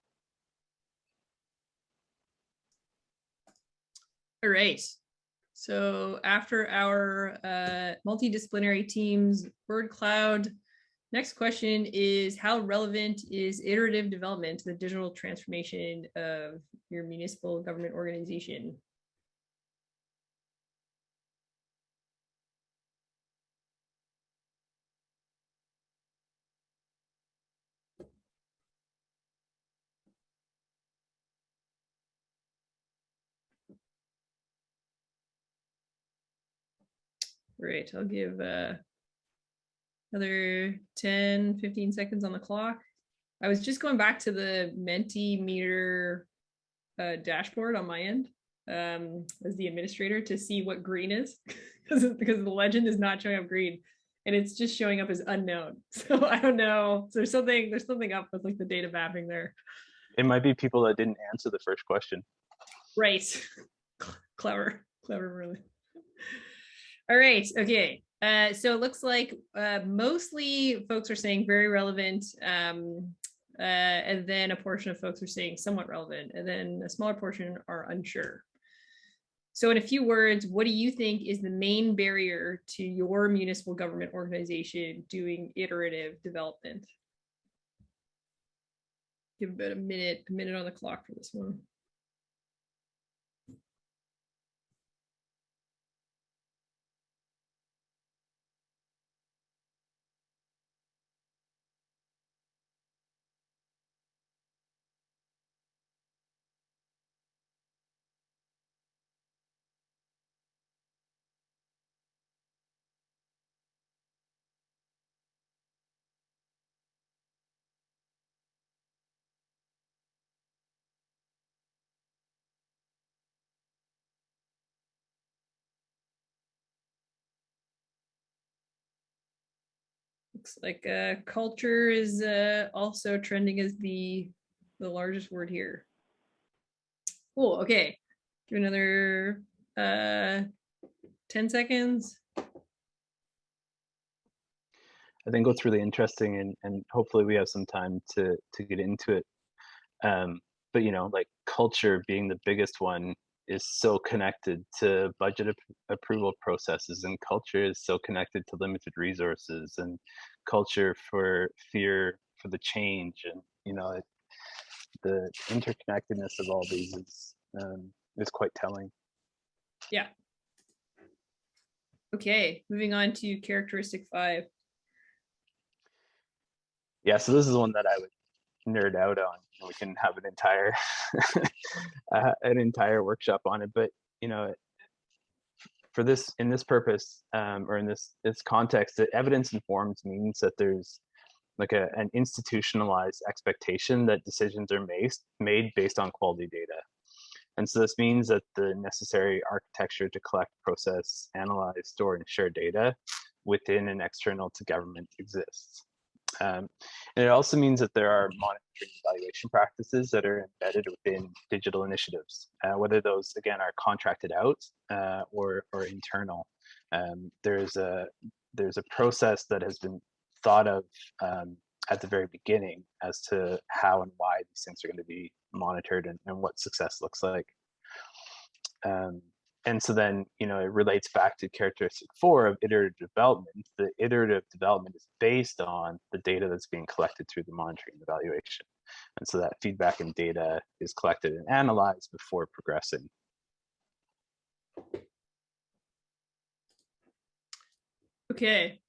All right. So after our multidisciplinary teams word cloud, next question is, how relevant is iterative development to the digital transformation of your municipal government organization? Great, I'll give another 10, 15 seconds on the clock. I was just going back to the Mentimeter dashboard on my end as the administrator to see what green is because the legend is not showing up green and it's just showing up as unknown. So I don't know. So there's something up with like the data mapping there. It might be people that didn't answer the first question. Right. Clever, really. All right. Okay. So it looks like mostly folks are saying very relevant, and then a portion of folks are saying somewhat relevant, and then a smaller portion are unsure. So in a few words, what do you think is the main barrier to your municipal government organization doing iterative development? Give about a minute on the clock for this one. Looks like culture is also trending as the largest word here. Cool. Okay. Give another 10 seconds. I think what's really interesting, and hopefully we have some time to get into it. But like culture being the biggest one is so connected to budget approval processes, and culture is so connected to limited resources, and culture for fear for the change, and the interconnectedness of all these is quite telling. Yeah. Okay, moving on to characteristic 5. Yeah, so this is one that I would nerd out on. We can have an entire workshop on it, but for this, in this purpose, or in this context, that evidence informed means that there's like an institutionalized expectation that decisions are made based on quality data. And so this means that the necessary architecture to collect, process, analyze, store, and share data within and external to government exists. And it also means that there are monitoring evaluation practices that are embedded within digital initiatives, whether those, again, are contracted out or internal. There's a process that has been thought of at the very beginning as to how and why these things are going to be monitored and what success looks like. And so then, it relates back to characteristic 4 of iterative development. The iterative development is based on the data that's being collected through the monitoring and evaluation. And so that feedback and data is collected and analyzed before progressing. Okay,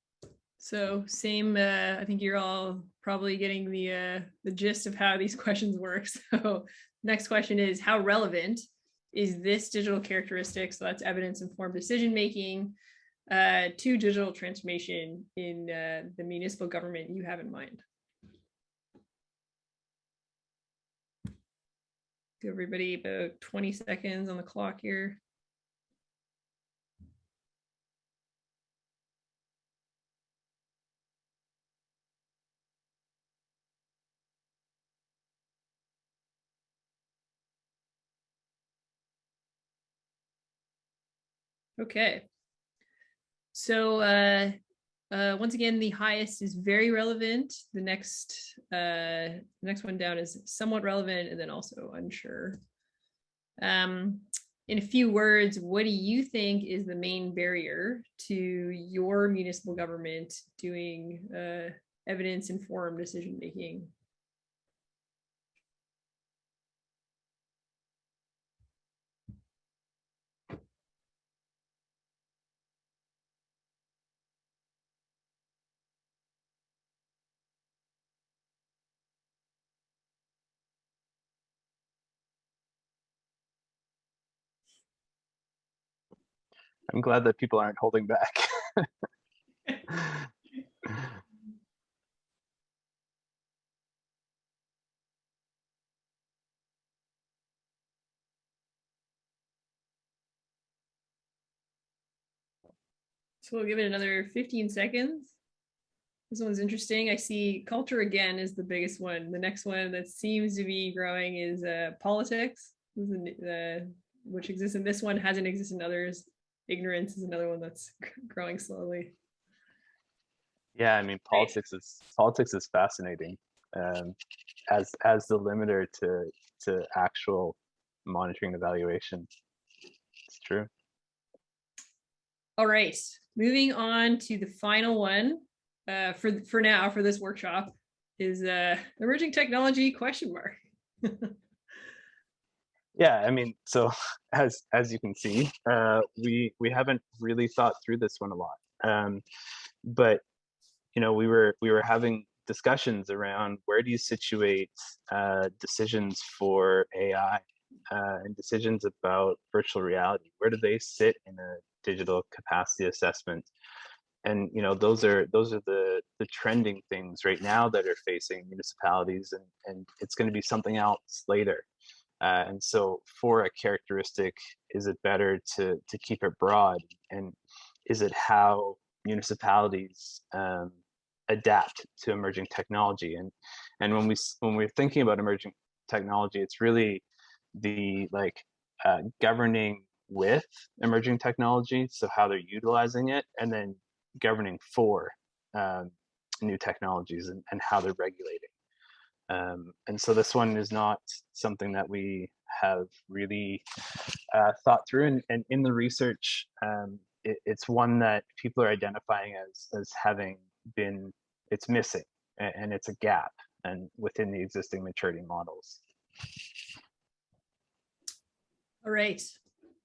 so same, I think you're all probably getting the gist of how these questions work. So next question is, how relevant is this digital characteristic, so that's evidence-informed decision-making, to digital transformation in the municipal government you have in mind? Give everybody about 20 seconds on the clock here. Okay. So once again, the highest is very relevant. The next one down is somewhat relevant, and then also unsure. In a few words, what do you think is the main barrier to your municipal government doing evidence-informed decision making? I'm glad that people aren't holding back. So we'll give it another 15 seconds. This one's interesting. I see culture again is the biggest one. The next one that seems to be growing is politics, which exists in this one, hasn't existed in others. Ignorance is another one that's growing slowly. Yeah, I mean, politics is fascinating as the limiter to actual monitoring evaluation. It's true. All right, moving on to the final one for now for this workshop is emerging technology ? Yeah, I mean, so as you can see, we haven't really thought through this one a lot, but you know, we were having discussions around where do you situate decisions for AI and decisions about virtual reality? Where do they sit in a digital capacity assessment? And you know, those are the trending things right now that are facing municipalities, and it's going to be something else later. And so for a characteristic, is it better to keep it broad? And is it how municipalities adapt to emerging technology? And when we're thinking about emerging technology, it's really the governing with emerging technology, so how they're utilizing it, and then governing for new technologies and how they're regulating. And so this one is not something that we have really thought through. And in the research, it's one that people are identifying as having been, it's missing, and it's a gap and within the existing maturity models. All right,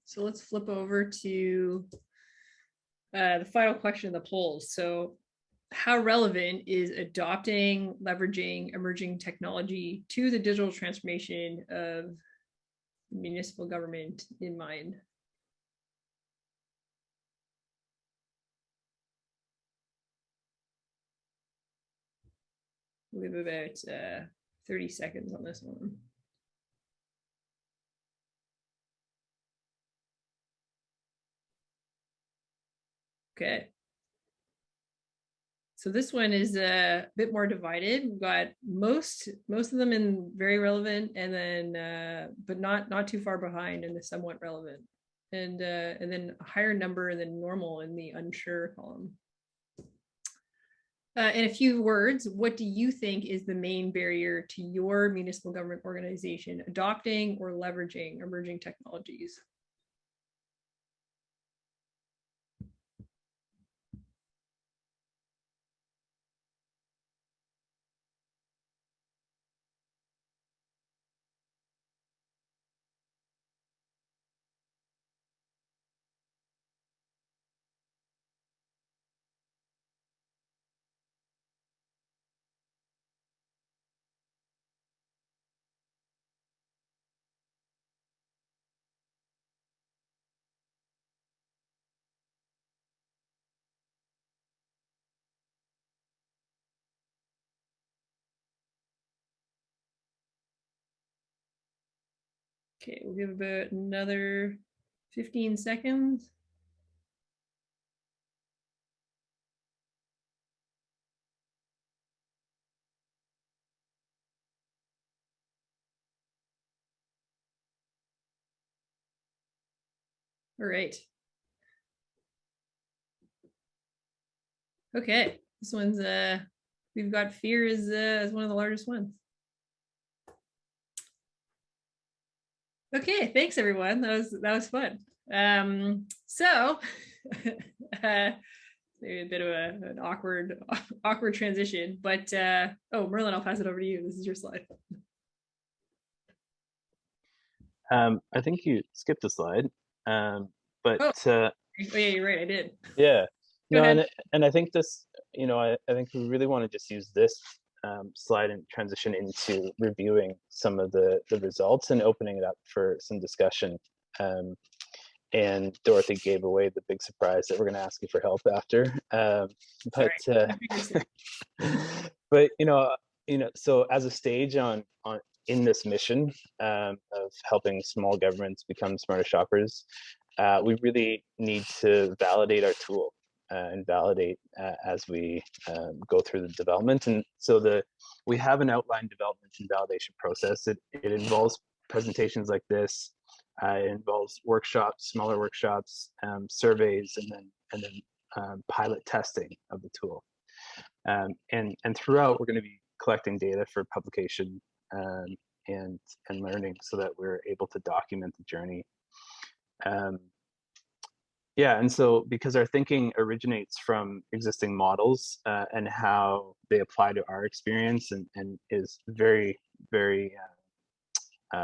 so let's flip over to the final question of the polls. So how relevant is adopting, leveraging emerging technology to the digital transformation of municipal government in mind? We have about 30 seconds on this one. Okay. So this one is a bit more divided. We've got most of them in very relevant, and then but not too far behind in the somewhat relevant, and then a higher number than normal in the unsure column. In a few words, what do you think is the main barrier to your municipal government organization adopting or leveraging emerging technologies? Okay, we'll give about another 15 seconds. All right. Okay, this one's we've got fear as one of the largest ones. Okay, thanks everyone. That was fun. So maybe a bit of an awkward transition, but oh, Merlin, I'll pass it over to you. This is your slide. I think you skipped a slide, but Oh, oh yeah, you're right. I did. yeah, Go no, ahead. and I think this, I think we really want to just use this slide and transition into reviewing some of the results and opening it up for some discussion. And Dorothy gave away the big surprise that we're going to ask you for help after. But but so as a stage on in this mission of helping small governments become smarter shoppers, we really need to validate our tool and validate as we go through the development. And so we have an outline development and validation process. It involves presentations like this. It involves workshops, smaller workshops, surveys, and then pilot testing of the tool. And throughout, we're going to be collecting data for publication and learning, so that we're able to document the journey. Yeah, and so because our thinking originates from existing models and how they apply to our experience, and is very, very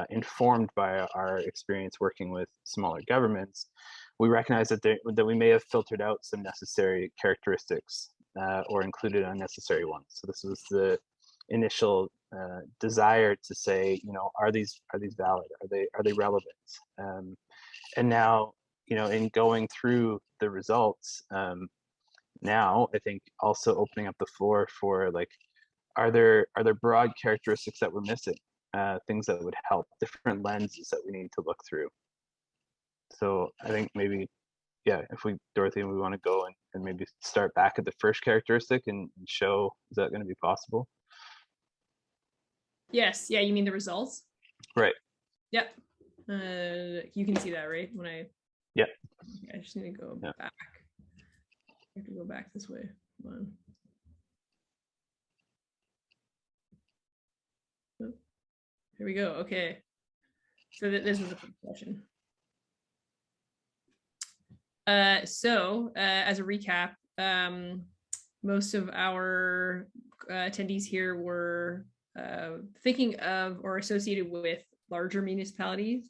informed by our experience working with smaller governments, we recognize that we may have filtered out some necessary characteristics or included unnecessary ones. So this was the initial desire to say, are these valid? Are they relevant? And now, in going through the results, now I think also opening up the floor for are there broad characteristics that we're missing? Things that would help, different lenses that we need to look through. So I think maybe, yeah, Dorothy, we want to go and maybe start back at the first characteristic and show, is that going to be possible? Yes, yeah, you mean the results? Right. Yep. You can see that, right? Yeah. I just need to go back. I have to go back this way. Come on. Oh, here we go. Okay. So this is the first question. As a recap, most of our attendees here were thinking of or associated with larger municipalities.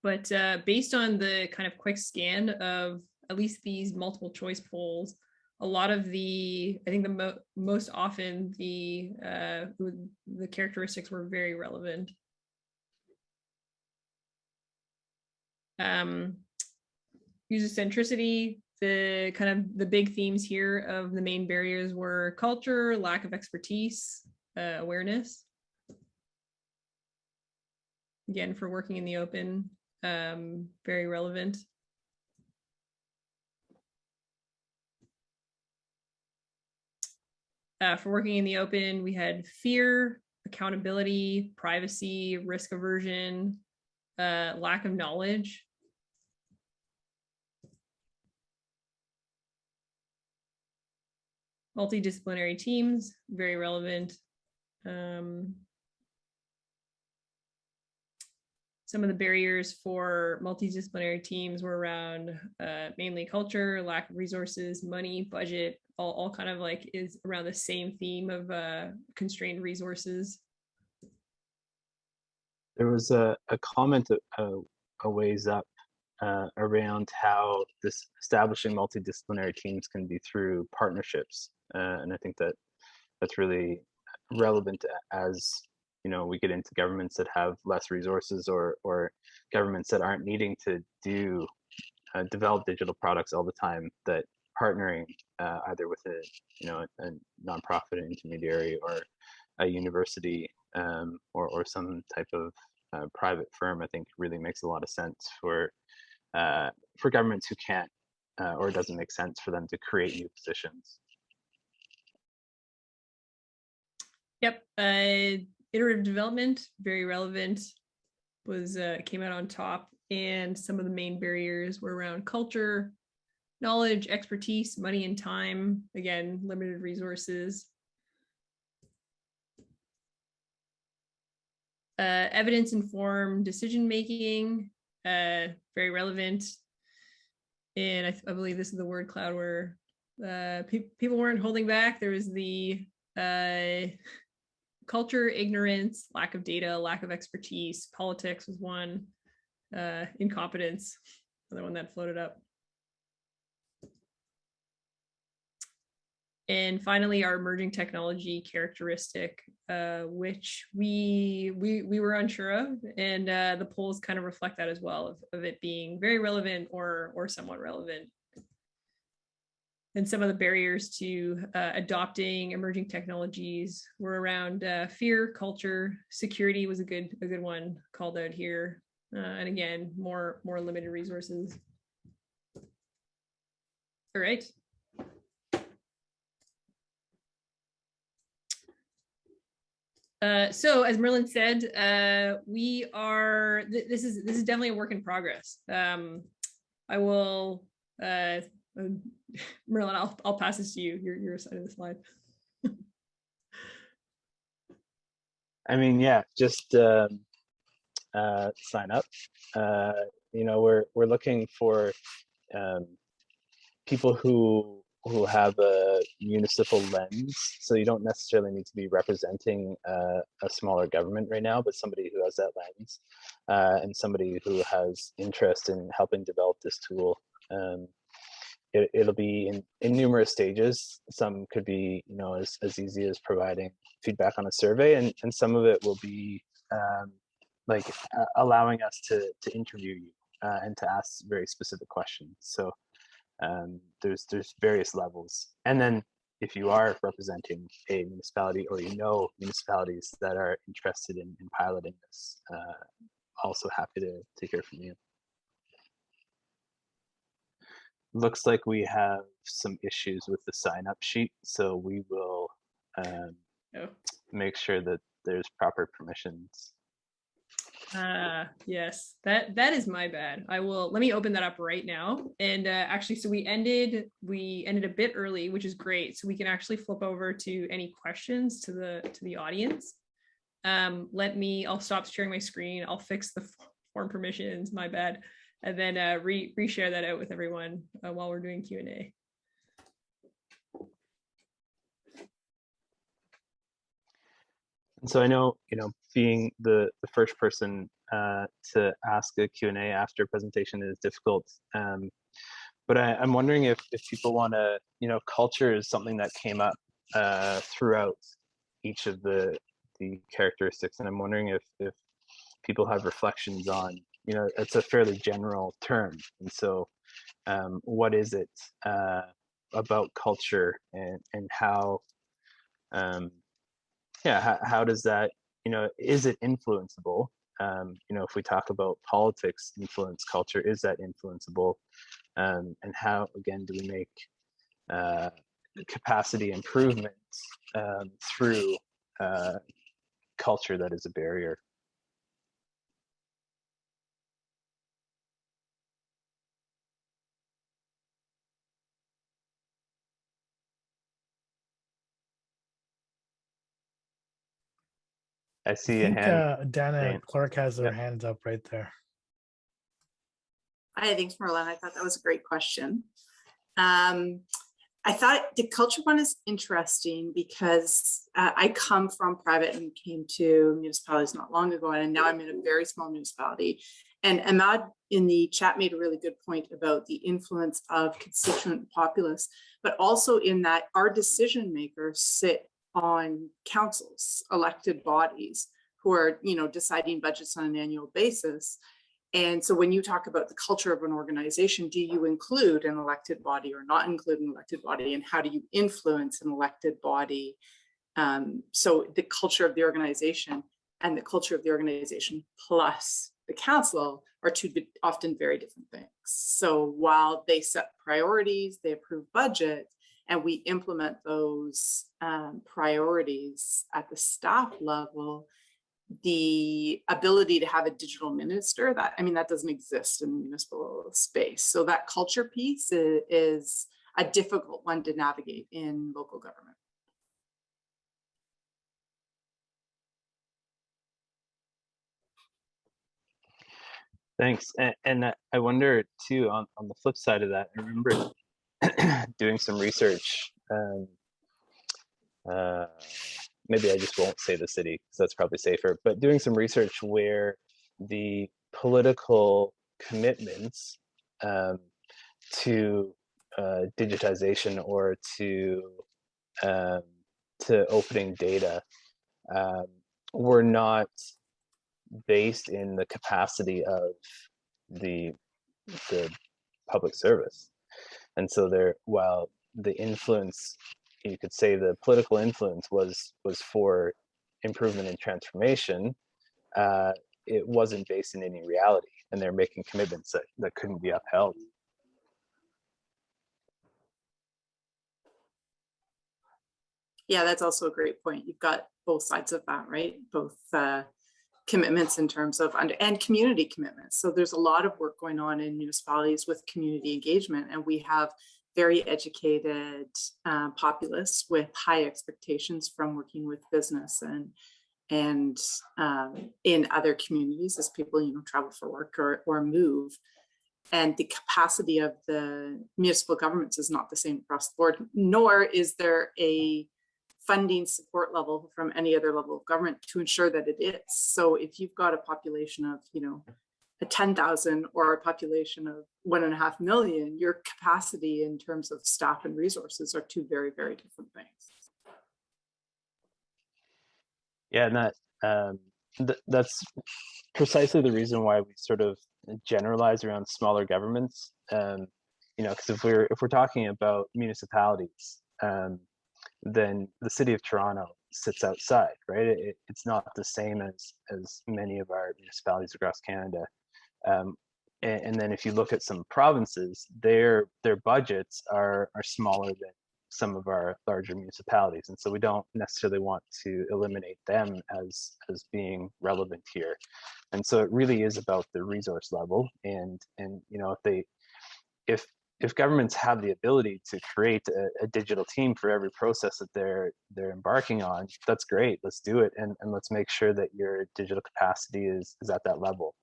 But based on the kind of quick scan of at least these multiple choice polls, a lot of I think most often the characteristics were very relevant. Usercentricity, the big themes here of the main barriers were culture, lack of expertise, awareness. Again, for working in the open, very relevant. For working in the open, we had fear, accountability, privacy, risk aversion, lack of knowledge. Multidisciplinary teams, very relevant. Some of the barriers for multidisciplinary teams were around mainly culture, lack of resources, money, budget, all kind of is around the same theme of constrained resources. There was a comment a ways up around how this establishing multidisciplinary teams can be through partnerships. And I think that's really relevant as we get into governments that have less resources, or governments that aren't needing to develop digital products all the time, that partnering either with a nonprofit intermediary or a university or some type of private firm, I think really makes a lot of sense for governments who can't or it doesn't make sense for them to create new positions. Yep. Iterative development, very relevant, was came out on top, and some of the main barriers were around culture, knowledge, expertise, money and time, again, limited resources. Evidence-informed decision-making, very relevant. And I believe this is the word cloud where people weren't holding back. There was the culture, ignorance, lack of data, lack of expertise. Politics was one. Incompetence, another one that floated up. And finally, our emerging technology characteristic, which we were unsure of, and the polls kind of reflect that as well, of it being very relevant or somewhat relevant. And some of the barriers to adopting emerging technologies were around fear, culture, security was a good one called out here, and again, more limited resources. All right. So as Merlin said, we are, this is definitely a work in progress. I will, Merlin, I'll pass this to you, your side of the slide. I mean, yeah, just sign up. You know, we're looking for people who have a municipal lens. So you don't necessarily need to be representing a smaller government right now, but somebody who has that lens and somebody who has interest in helping develop this tool. It'll be in numerous stages. Some could be, you know, as easy as providing feedback on a survey, and some of it will be like allowing us to interview you and to ask very specific questions. So there's various levels, and then if you are representing a municipality or you know municipalities that are interested in piloting this, also happy to hear from you. Looks like we have some issues with the sign-up sheet, so we will make sure that there's proper permissions. Yes, that is my bad. Let me open that up right now. And actually, so we ended a bit early, which is great. So we can actually flip over to any questions to the audience. I'll stop sharing my screen. I'll fix the form permissions, my bad. And then reshare that out with everyone while we're doing Q&A. And so I know, you know, being the first person to ask a Q&A after a presentation is difficult. But I'm wondering if people want to, you know, culture is something that came up throughout each of the characteristics. And I'm wondering if people have reflections on, you know, it's a fairly general term. And so what is it about culture and how, how does that, you know, is it influenceable? You know, if we talk about politics, influence culture, is that influenceable? And how, again, do we make capacity improvements through culture that is a barrier? I see a hand. Dana Clark has their hands up right there. Hi, thanks, Merlin. I thought that was a great question. I thought the culture one is interesting because I come from private and came to municipalities not long ago, and now I'm in a very small municipality. And Ahmad in the chat made a really good point about the influence of constituent populace, but also in that our decision makers sit on councils, elected bodies who are, you know, deciding budgets on an annual basis. And so when you talk about the culture of an organization, do you include an elected body or not include an elected body? And how do you influence an elected body So the culture of the organization and the culture of the organization plus the council are two often very different things. So while they set priorities, they approve budget, and we implement those priorities at the staff level, the ability to have a digital minister, that doesn't exist in the municipal space. So that culture piece is a difficult one to navigate in local government. Thanks. And I wonder too, on the flip side of that, I remember doing some research. Maybe I just won't say the city because that's probably safer, but doing some research where the political commitments to digitization or to opening data were not based in the capacity of the public service. And so while the influence, you could say the political influence was for improvement and transformation, it wasn't based in any reality, and they're making commitments that couldn't be upheld. Yeah, that's also a great point. You've got both sides of that, right? Both commitments in terms of and community commitments. So there's a lot of work going on in municipalities with community engagement, and we have very educated populace with high expectations from working with business and in other communities as people travel for work or move. And the capacity of the municipal governments is not the same across the board, nor is there a funding support level from any other level of government to ensure that it is. So if you've got a population of, a 10,000 or a population of 1.5 million, your capacity in terms of staff and resources are two very, very different things. Yeah, and that's precisely the reason why we sort of generalize around smaller governments. Because if we're talking about municipalities, then the city of Toronto sits outside, right? It's not the same as many of our municipalities across Canada. And then if you look at some provinces, their budgets are smaller than some of our larger municipalities, and so we don't necessarily want to eliminate them as being relevant here. And so it really is about the resource level, and if governments have the ability to create a digital team for every process that they're embarking on, that's great. Let's do it, and let's make sure that your digital capacity is at that level.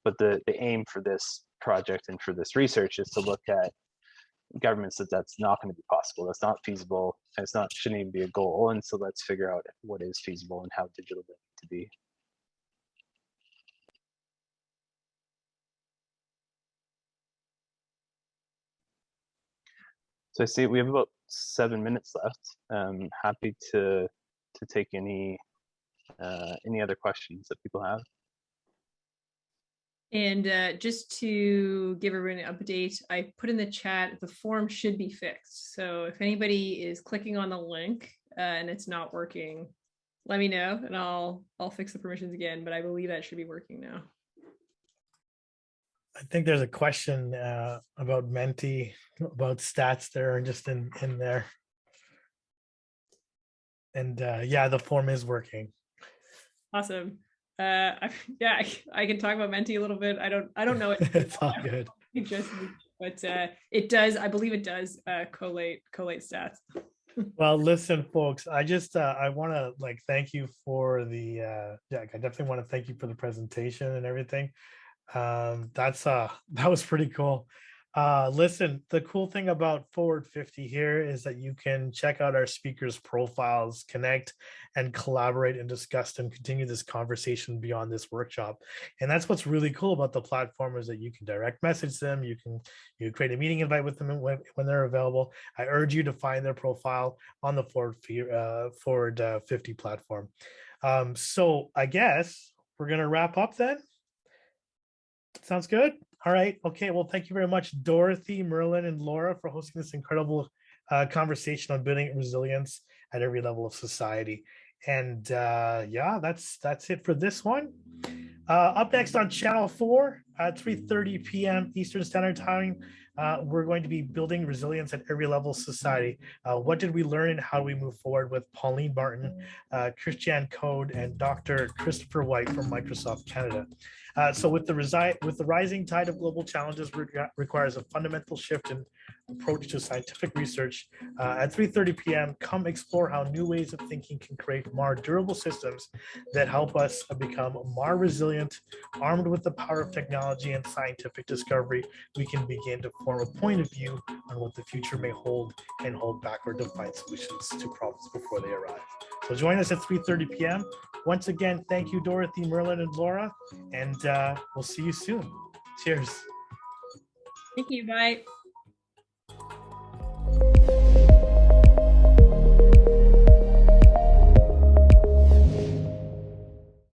But the aim for this project and for this research is to look at governments that's not going to be possible. That's not feasible. And shouldn't even be a goal. And so let's figure out what is feasible and how digital they need to be. So I see we have about 7 minutes left. Happy to take any other questions that people have. And just to give everyone an update, I put in the chat, the form should be fixed. So if anybody is clicking on the link and it's not working, let me know and I'll fix the permissions again, but I believe that should be working now. I think there's a question about Menti, about stats there and just in there. And yeah, the form is working. Awesome. I can talk about Menti a little bit. I don't know it. It's all good. But it does, I believe it does collate stats. Well, listen, folks, I just I want to thank you for the I definitely want to thank you for the presentation and everything. That was pretty cool. Listen, the cool thing about Forward 50 here is that you can check out our speakers' profiles, connect and collaborate and discuss and continue this conversation beyond this workshop. And that's what's really cool about the platform, is that you can direct message them. You create a meeting invite with them when they're available. I urge you to find their profile on the Forward 50 platform. So I guess we're going to wrap up then. Sounds good. All right. Okay. Well, thank you very much, Dorothy, Merlin, and Laura, for hosting this incredible conversation on building resilience at every level of society. And yeah, that's it for this one. Up next on Channel 4 at 3:30 p.m. Eastern Standard Time, we're going to be building resilience at every level of society. What did we learn and how do we move forward with Pauline Martin, Christiane Code, and Dr. Christopher White from Microsoft Canada. So with the rising tide of global challenges requires a fundamental shift in approach to scientific research. At 3:30 p.m., come explore how new ways of thinking can create more durable systems that help us become more resilient. Armed with the power of technology and scientific discovery, we can begin to form a point of view on what the future may hold and hold backward to find solutions to problems before they arrive. So join us at 3:30 p.m. Once again, thank you, Dorothy, Merlin, and Laura, and we'll see you soon. Cheers. Thank you. Bye.